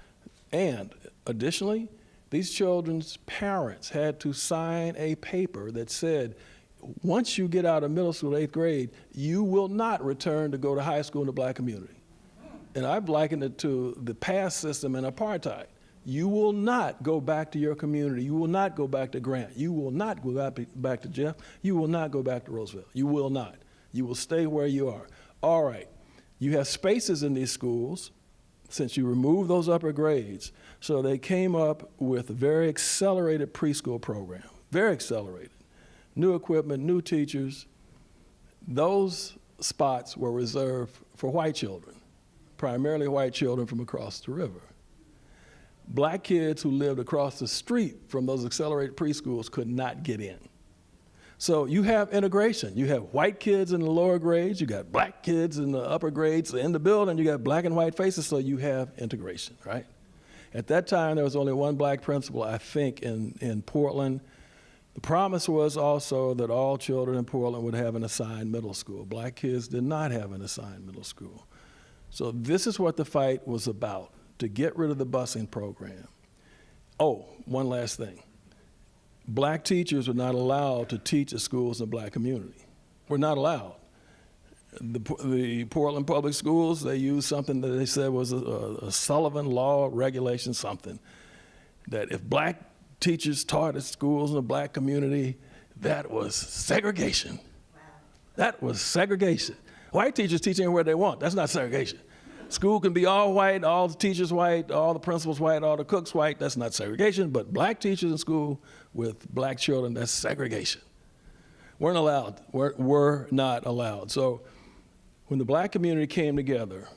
and additionally, these children's parents had to sign a paper that said, once you get out of middle school, 8th grade, you will not return to go to high school in the black community. And I've likened it to the pass system in apartheid. You will not go back to your community. You will not go back to Grant. You will not go back to Jeff. You will not go back to Roosevelt. You will not. You will stay where you are. All right. You have spaces in these schools since you removed those upper grades. So they came up with a very accelerated preschool program, very accelerated. New equipment, new teachers. Those spots were reserved for white children, primarily white children from across the river. Black kids who lived across the street from those accelerated preschools could not get in. So you have integration. You have white kids in the lower grades, you got black kids in the upper grades. In the building, you got black and white faces, so you have integration, right? At that time, there was only one black principal, I think, in Portland. The promise was also that all children in Portland would have an assigned middle school. Black kids did not have an assigned middle school. So this is what the fight was about, to get rid of the busing program. Oh, one last thing. Black teachers were not allowed to teach at schools in the black community. Were not allowed. The Portland Public Schools, they used something that they said was a Sullivan Law regulation, something, that if black teachers taught at schools in the black community, that was segregation. Wow. That was segregation. White teachers teach anywhere they want. That's not segregation. School can be all white, all the teachers white, all the principals white, all the cooks white. That's not segregation. But black teachers in school with black children, that's segregation. Were not allowed. So when the black community came together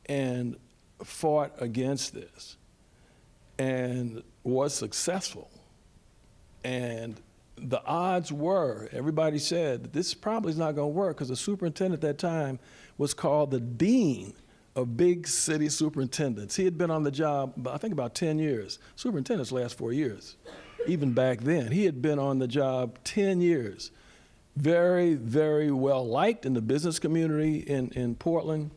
and fought against this and was successful, and the odds were, everybody said, that this probably is not going to work, because the superintendent at that time was called the dean of big city superintendents. He had been on the job, I think, about 10 years. Superintendents last 4 years. Even back then, he had been on the job 10 years. Very, very well liked in the business community in Portland.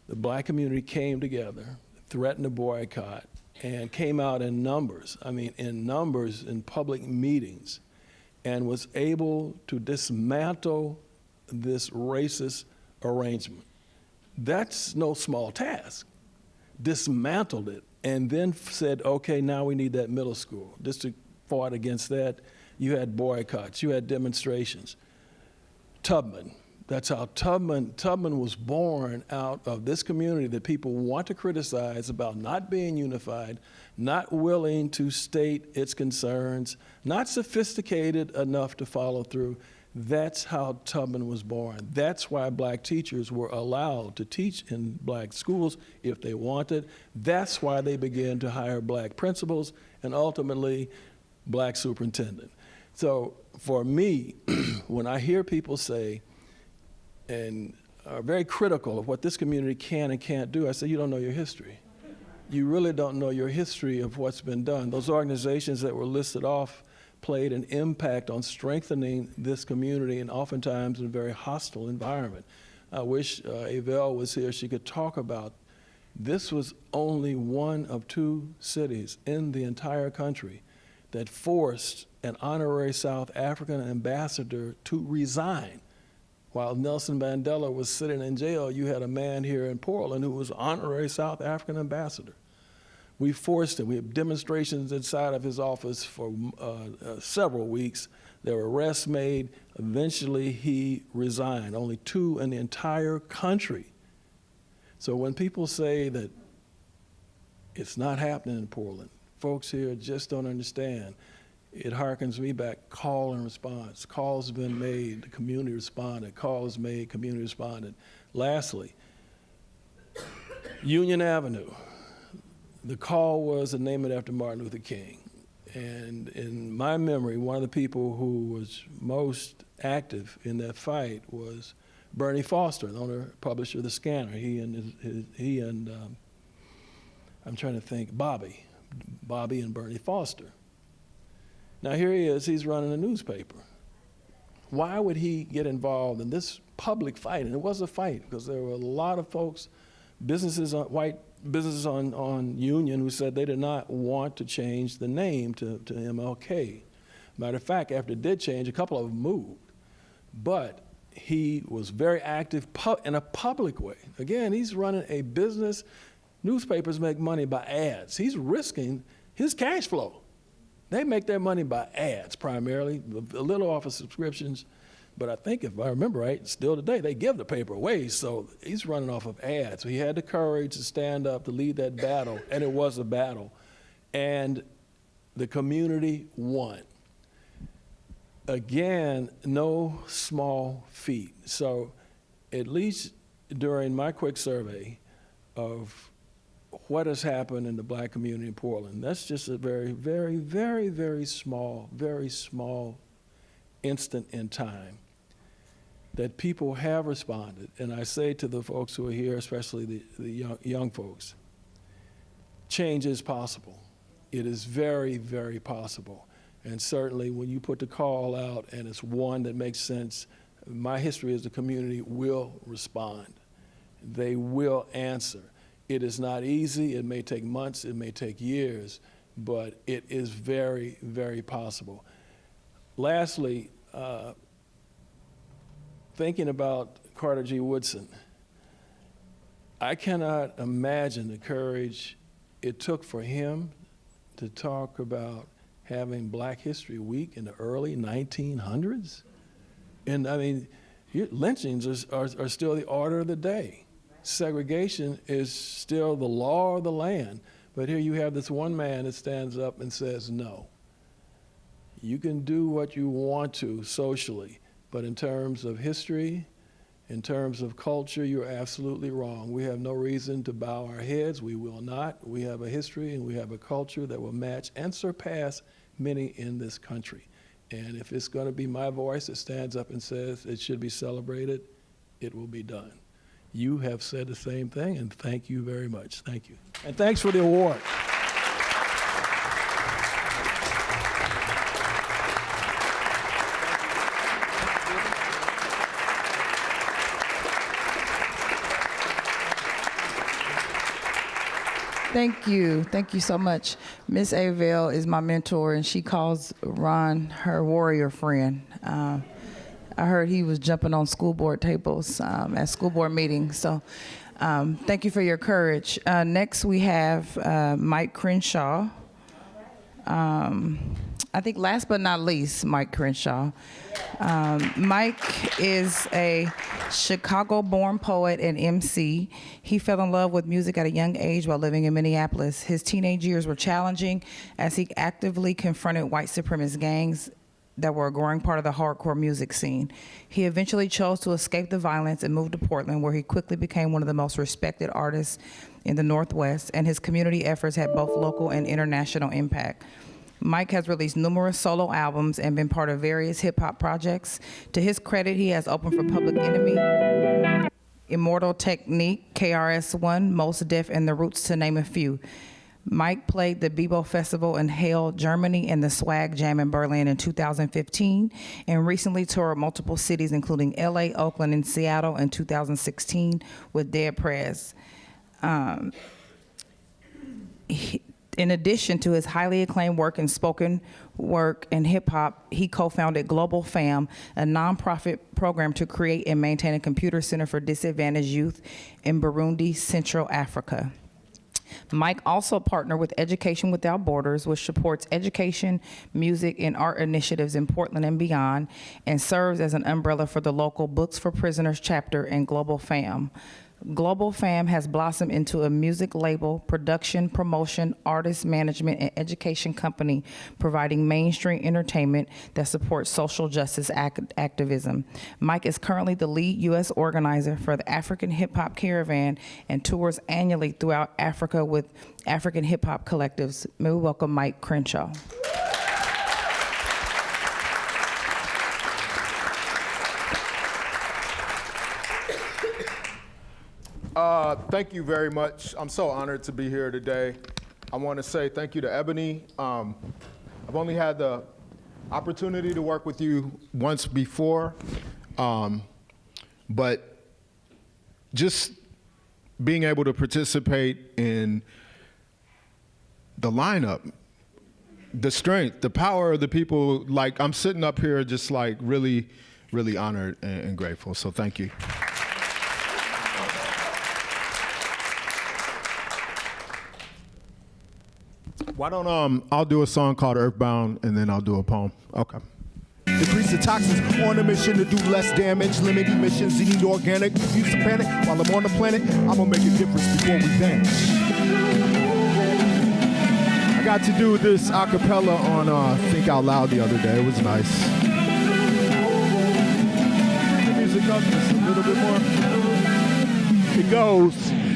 The black community came together, threatened a boycott, and came out in numbers, in public meetings, and was able to dismantle this racist arrangement. That's no small task. Dismantled it, and then said, okay, now we need that middle school. District fought against that. You had boycotts, you had demonstrations. Tubman, that's how Tubman was born out of this community that people want to criticize about not being unified, not willing to state its concerns, not sophisticated enough to follow through. That's how Tubman was born. That's why black teachers were allowed to teach in black schools if they wanted. That's why they began to hire black principals and ultimately black superintendent. So for me, when I hear people say, and are very critical of what this community can and can't do, I say, you don't know your history. You really don't know your history of what's been done. Those organizations that were listed off played an impact on strengthening this community, and oftentimes in a very hostile environment. I wish Avell was here. She could talk about this. Was only one of 2 cities in the entire country that forced an honorary South African ambassador to resign. While Nelson Mandela was sitting in jail, you had a man here in Portland who was honorary South African ambassador. We forced him. We had demonstrations inside of his office for several weeks. There were arrests made. Eventually, he resigned. Only 2 in the entire country. So when people say that it's not happening in Portland, folks here just don't understand. It harkens me back, call and response. Calls have been made, the community responded. Calls made, community responded. Lastly, Union Avenue. The call was to name it after Martin Luther King. And in my memory, one of the people who was most active in that fight was Bernie Foster, the owner, publisher of The Scanner. He and I'm trying to think, Bobby and Bernie Foster. Now here he is, he's running a newspaper. Why would he get involved in this public fight? And it was a fight, because there were a lot of folks, white businesses on Union, who said they did not want to change the name to MLK. Matter of fact, after it did change, a couple of them moved. But he was very active in a public way. Again, he's running a business. Newspapers make money by ads. He's risking his cash flow. They make their money by ads primarily, a little off of subscriptions. But I think, if I remember right, still today, they give the paper away. So he's running off of ads. So he had the courage to stand up, to lead that battle, and it was a battle. And the community won. Again, no small feat. So at least during my quick survey of what has happened in the black community in Portland, that's just a very, very, very, very small instant in time, that people have responded. And I say to the folks who are here, especially the young folks, change is possible. It is very, very possible. And certainly when you put the call out and it's one that makes sense, my history as a community will respond. They will answer. It is not easy. It may take months. It may take years. But it is very, very possible. Lastly, thinking about Carter G. Woodson, I cannot imagine the courage it took for him to talk about having Black History Week in the early 1900s. And I mean, lynchings are still the order of the day. Segregation is still the law of the land. But here you have this one man that stands up and says, no. You can do what you want to socially, but in terms of history, in terms of culture, you're absolutely wrong. We have no reason to bow our heads. We will not. We have a history and we have a culture that will match and surpass many in this country. And if it's going to be my voice that stands up and says it should be celebrated, it will be done. You have said the same thing, and thank you very much. Thank you. And thanks for the award. Thank you. Thank you so much. Miss Avell is my mentor, and she calls Ron her warrior friend. I heard he was jumping on school board tables at school board meetings. So thank you for your courage. Next, we have Mike Crenshaw. I think last but not least, Mike Crenshaw. Mike is a Chicago-born poet and MC. He fell in love with music at a young age while living in Minneapolis. His teenage years were challenging as he actively confronted white supremacist gangs that were a growing part of the hardcore music scene. He eventually chose to escape the violence and moved to Portland, where he quickly became one of the most respected artists in the Northwest, and his community efforts had both local and international impact. Mike has released numerous solo albums and been part of various hip-hop projects. To his credit, he has opened for Public Enemy, Immortal Technique, KRS-One, Mos Def, and The Roots, to name a few. Mike played the Bebo Festival in Halle, Germany, and the Swag Jam in Berlin in 2015, and recently toured multiple cities, including LA, Oakland, and Seattle in 2016 with Dead Prez. In addition to his highly acclaimed work in spoken work and hip hop, he co-founded Global Fam, a nonprofit program to create and maintain a computer center for disadvantaged youth in Burundi, Central Africa. Mike also partnered with Education Without Borders, which supports education, music, and art initiatives in Portland and beyond, and serves as an umbrella for the local Books for Prisoners chapter and Global Fam. Global Fam has blossomed into a music label, production, promotion, artist management, and education company providing mainstream entertainment that supports social justice activism. Mike is currently the lead U.S. organizer for the African Hip Hop Caravan and tours annually throughout Africa with African hip hop collectives. May we welcome Mike Crenshaw. Thank you very much. I'm so honored to be here today. I want to say thank you to Ebony. I've only had the opportunity to work with you once before, but just being able to participate in the lineup, the strength, the power of the people, like I'm sitting up here just like really, really honored and grateful, so thank you. Why don't I'll do a song called Earthbound and then I'll do a poem. Okay. Decrease the toxins on a mission to do less damage. Limit emissions, eating organic. Refuse to panic while I'm on the planet. I'm gonna make a difference before we vanish. I got to do this a cappella on Think Out Loud the other day. It was nice. The music up just a little bit more. It goes.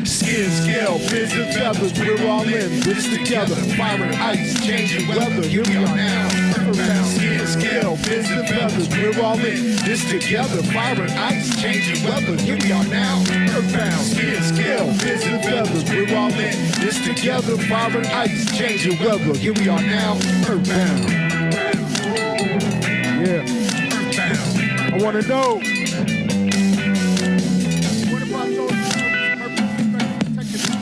Skin, scale, fins and feathers, we're all in this together. Fire and ice, changing weather, here we are now. Earthbound, skin, scale, fins and feathers, we're all in this together. Fire and ice, changing weather, here we are now. Earthbound, skin, scale, fins and feathers, we're all in this together. Fire and ice, changing weather, here we are now. Earthbound. Yeah. Earthbound. I want to know. What about those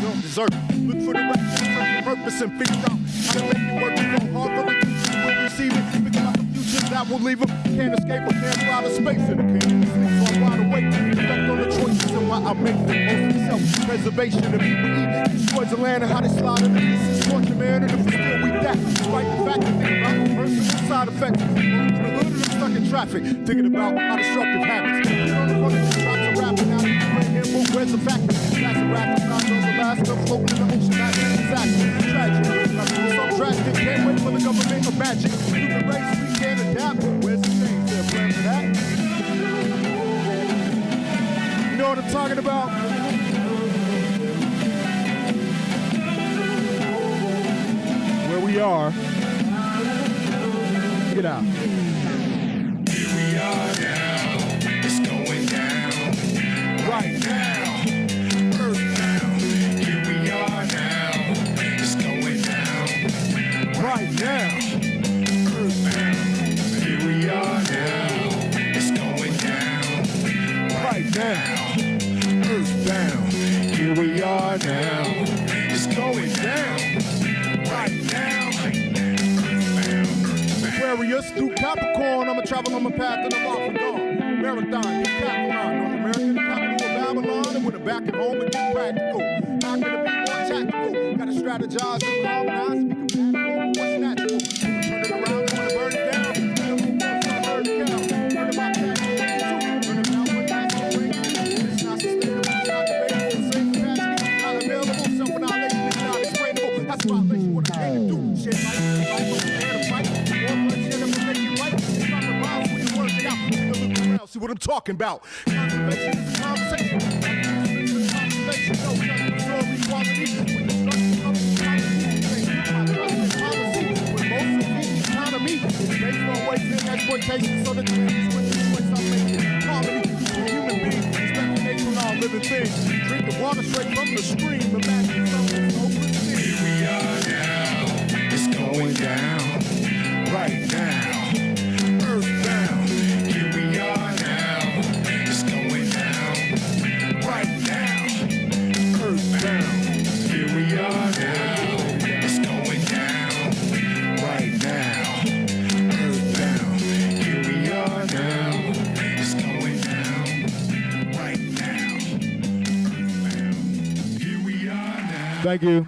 don't deserve it? Look for the right purpose and figure out how to make it work. You go hard for it, you will receive it. Think about the future that will leave them. Can't escape or can't fly to space and it can't sleep. So I'm wide awake, reflect on the choices and why I make the most of self-preservation of people eat. Destroys the land and how they slide in the pieces. Torture man, and if we still weak that, despite the fact that think about the personal side effects. Going through the hood and I'm stuck in traffic, thinking about how destructive habits. Drops of rapping out of the him, but where's the fact? That's a rap, it's not over last, I'm floating in the ocean, that's exactly tragic. I'm doing something drastic, can't wait for the government of magic. Human race, we can't adapt, where's the change? There a plan for that? You know what I'm talking about? Where we are. Get out. Here we are now, it's going down, right now. Right now, earthbound, here we are now, it's going down. Right now, earthbound, here we are now, it's going down. Right now, earthbound. Aquarius through Capricorn, I'ma travel on my path and I'm off and gone. Marathon, New Capricorn, North America, the capital of Babylon, and when I'm back at home and get practical. Not gonna be more tactical, gotta strategize and harmonize, speak of what's natural? Turn it around, wanna burn it down. Burn it down. Burn about that. Burn about what that's going. It's not sustainable, it's not debatable. The same capacity, not available. Self-annihilation is not explainable. That's violation, what I came to do. Shit, life, I'm there to fight. More bloodshed, I'm gonna make it right. It's not the violence when you work it out. Take a look around, see what I'm talking about. Conservation is a conversation. Conversation, no justice, no equality. When destruction comes to it's based on waste and exploitation, so the change is with the choice I'm making. Harmony between human beings, respect the nature of all living things. Drink the water straight from the stream, imagine something so pristine. Here we are now, it's going down, right now. Earthbound, here we are now, it's going down, right now. Earthbound, here we are now, it's going down, right now. Thank you.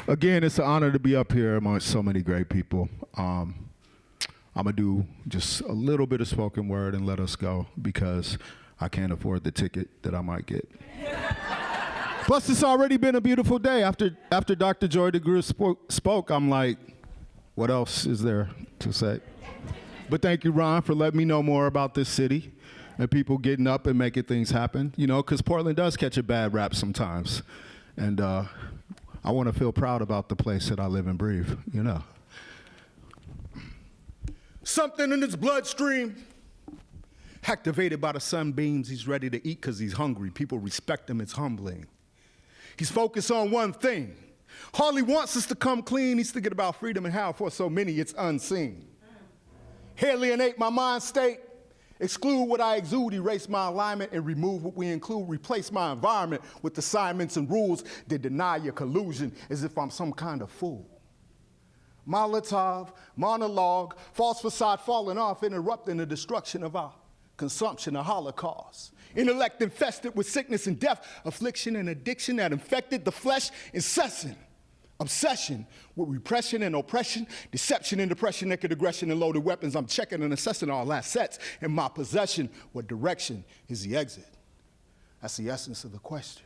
Again, it's an honor to be up here amongst so many great people. I'm gonna do just a little bit of spoken word and let us go because I can't afford the ticket that I might get. Plus, it's already been a beautiful day. After Dr. Joy DeGruy spoke, I'm like, what else is there to say? But thank you, Ron, for letting me know more about this city and people getting up and making things happen. You know, because Portland does catch a bad rap sometimes. And I want to feel proud about the place that I live and breathe, you know. Something in his bloodstream, activated by the sunbeams. He's ready to eat because he's hungry. People respect him, it's humbling. He's focused on one thing. Hardly wants us to come clean. He's thinking about freedom and how for so many it's unseen. Alienate my mind state, exclude what I exude, erase my alignment, and remove what we include, replace my environment with assignments and rules that deny your collusion as if I'm some kind of fool. Molotov, monologue, false facade falling off, interrupting the destruction of our consumption, a holocaust. Intellect infested with sickness and death, affliction and addiction that infected the flesh, incessant. Obsession with repression and oppression, deception and depression, naked aggression and loaded weapons. I'm checking and assessing all assets in my possession. What direction is the exit? That's the essence of the question.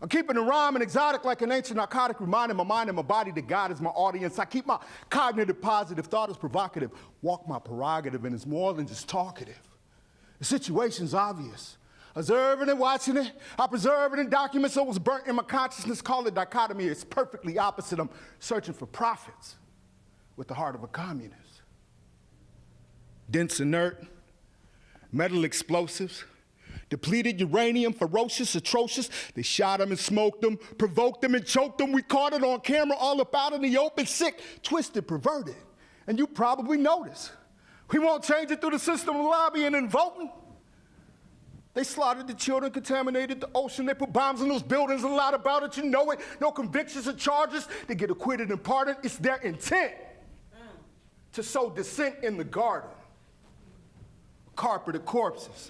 I'm keeping it rhyme and exotic like an ancient narcotic, reminding my mind and my body that God is my audience. I keep my cognitive positive, thought is provocative, walk my prerogative, and it's more than just talkative. The situation's obvious. Observing and watching it, I preserve it in documents so it was burnt in my consciousness. Call it dichotomy, it's perfectly opposite. I'm searching for profits with the heart of a communist. Dense inert, metal explosives, depleted uranium, ferocious, atrocious. They shot him and smoked him, provoked him and choked him. We caught it on camera, all about in the open, sick, twisted, perverted. And you probably noticed. We won't change it through the system of lobbying and voting. They slaughtered the children, contaminated the ocean. They put bombs in those buildings, a lot about it, you know it. No convictions or charges. They get acquitted and pardoned. It's their intent to sow dissent in the garden. Carpeted corpses.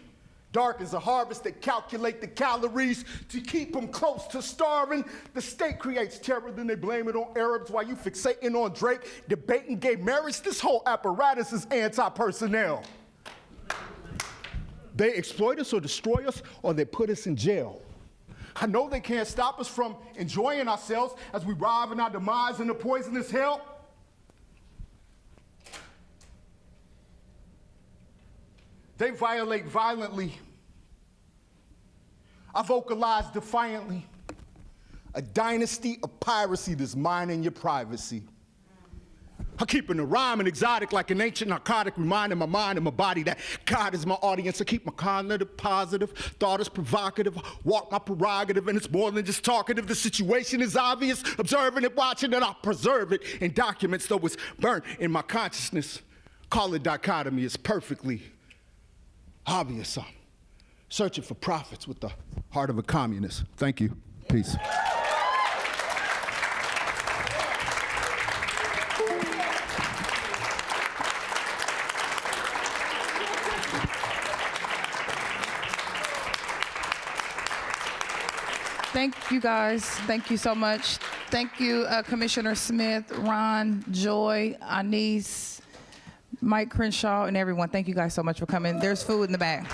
Dark as a harvest, they calculate the calories to keep them close to starving. The state creates terror, then they blame it on Arabs while you fixating on Drake, debating gay marriage. This whole apparatus is anti-personnel. They exploit us or destroy us, or they put us in jail. I know they can't stop us from enjoying ourselves as we rive in our demise in the poisonous hell. They violate violently. I vocalize defiantly. A dynasty of piracy that's mining your privacy. I'm keeping the rhyme and exotic like an ancient narcotic, reminding my mind and my body that God is my audience. I keep my cognitive positive, thought is provocative, walk my prerogative, and it's more than just talkative. The situation is obvious, observing it, watching it, I preserve it in documents, though it's burnt in my consciousness. Call it dichotomy, it's perfectly obvious. I'm searching for profits with the heart of a communist. Thank you. Peace. Thank you, guys. Thank you so much. Thank you, Commissioner Smith, Ron, Joy, Anise, Mike Crenshaw, and everyone. Thank you guys so much for coming. There's food in the back.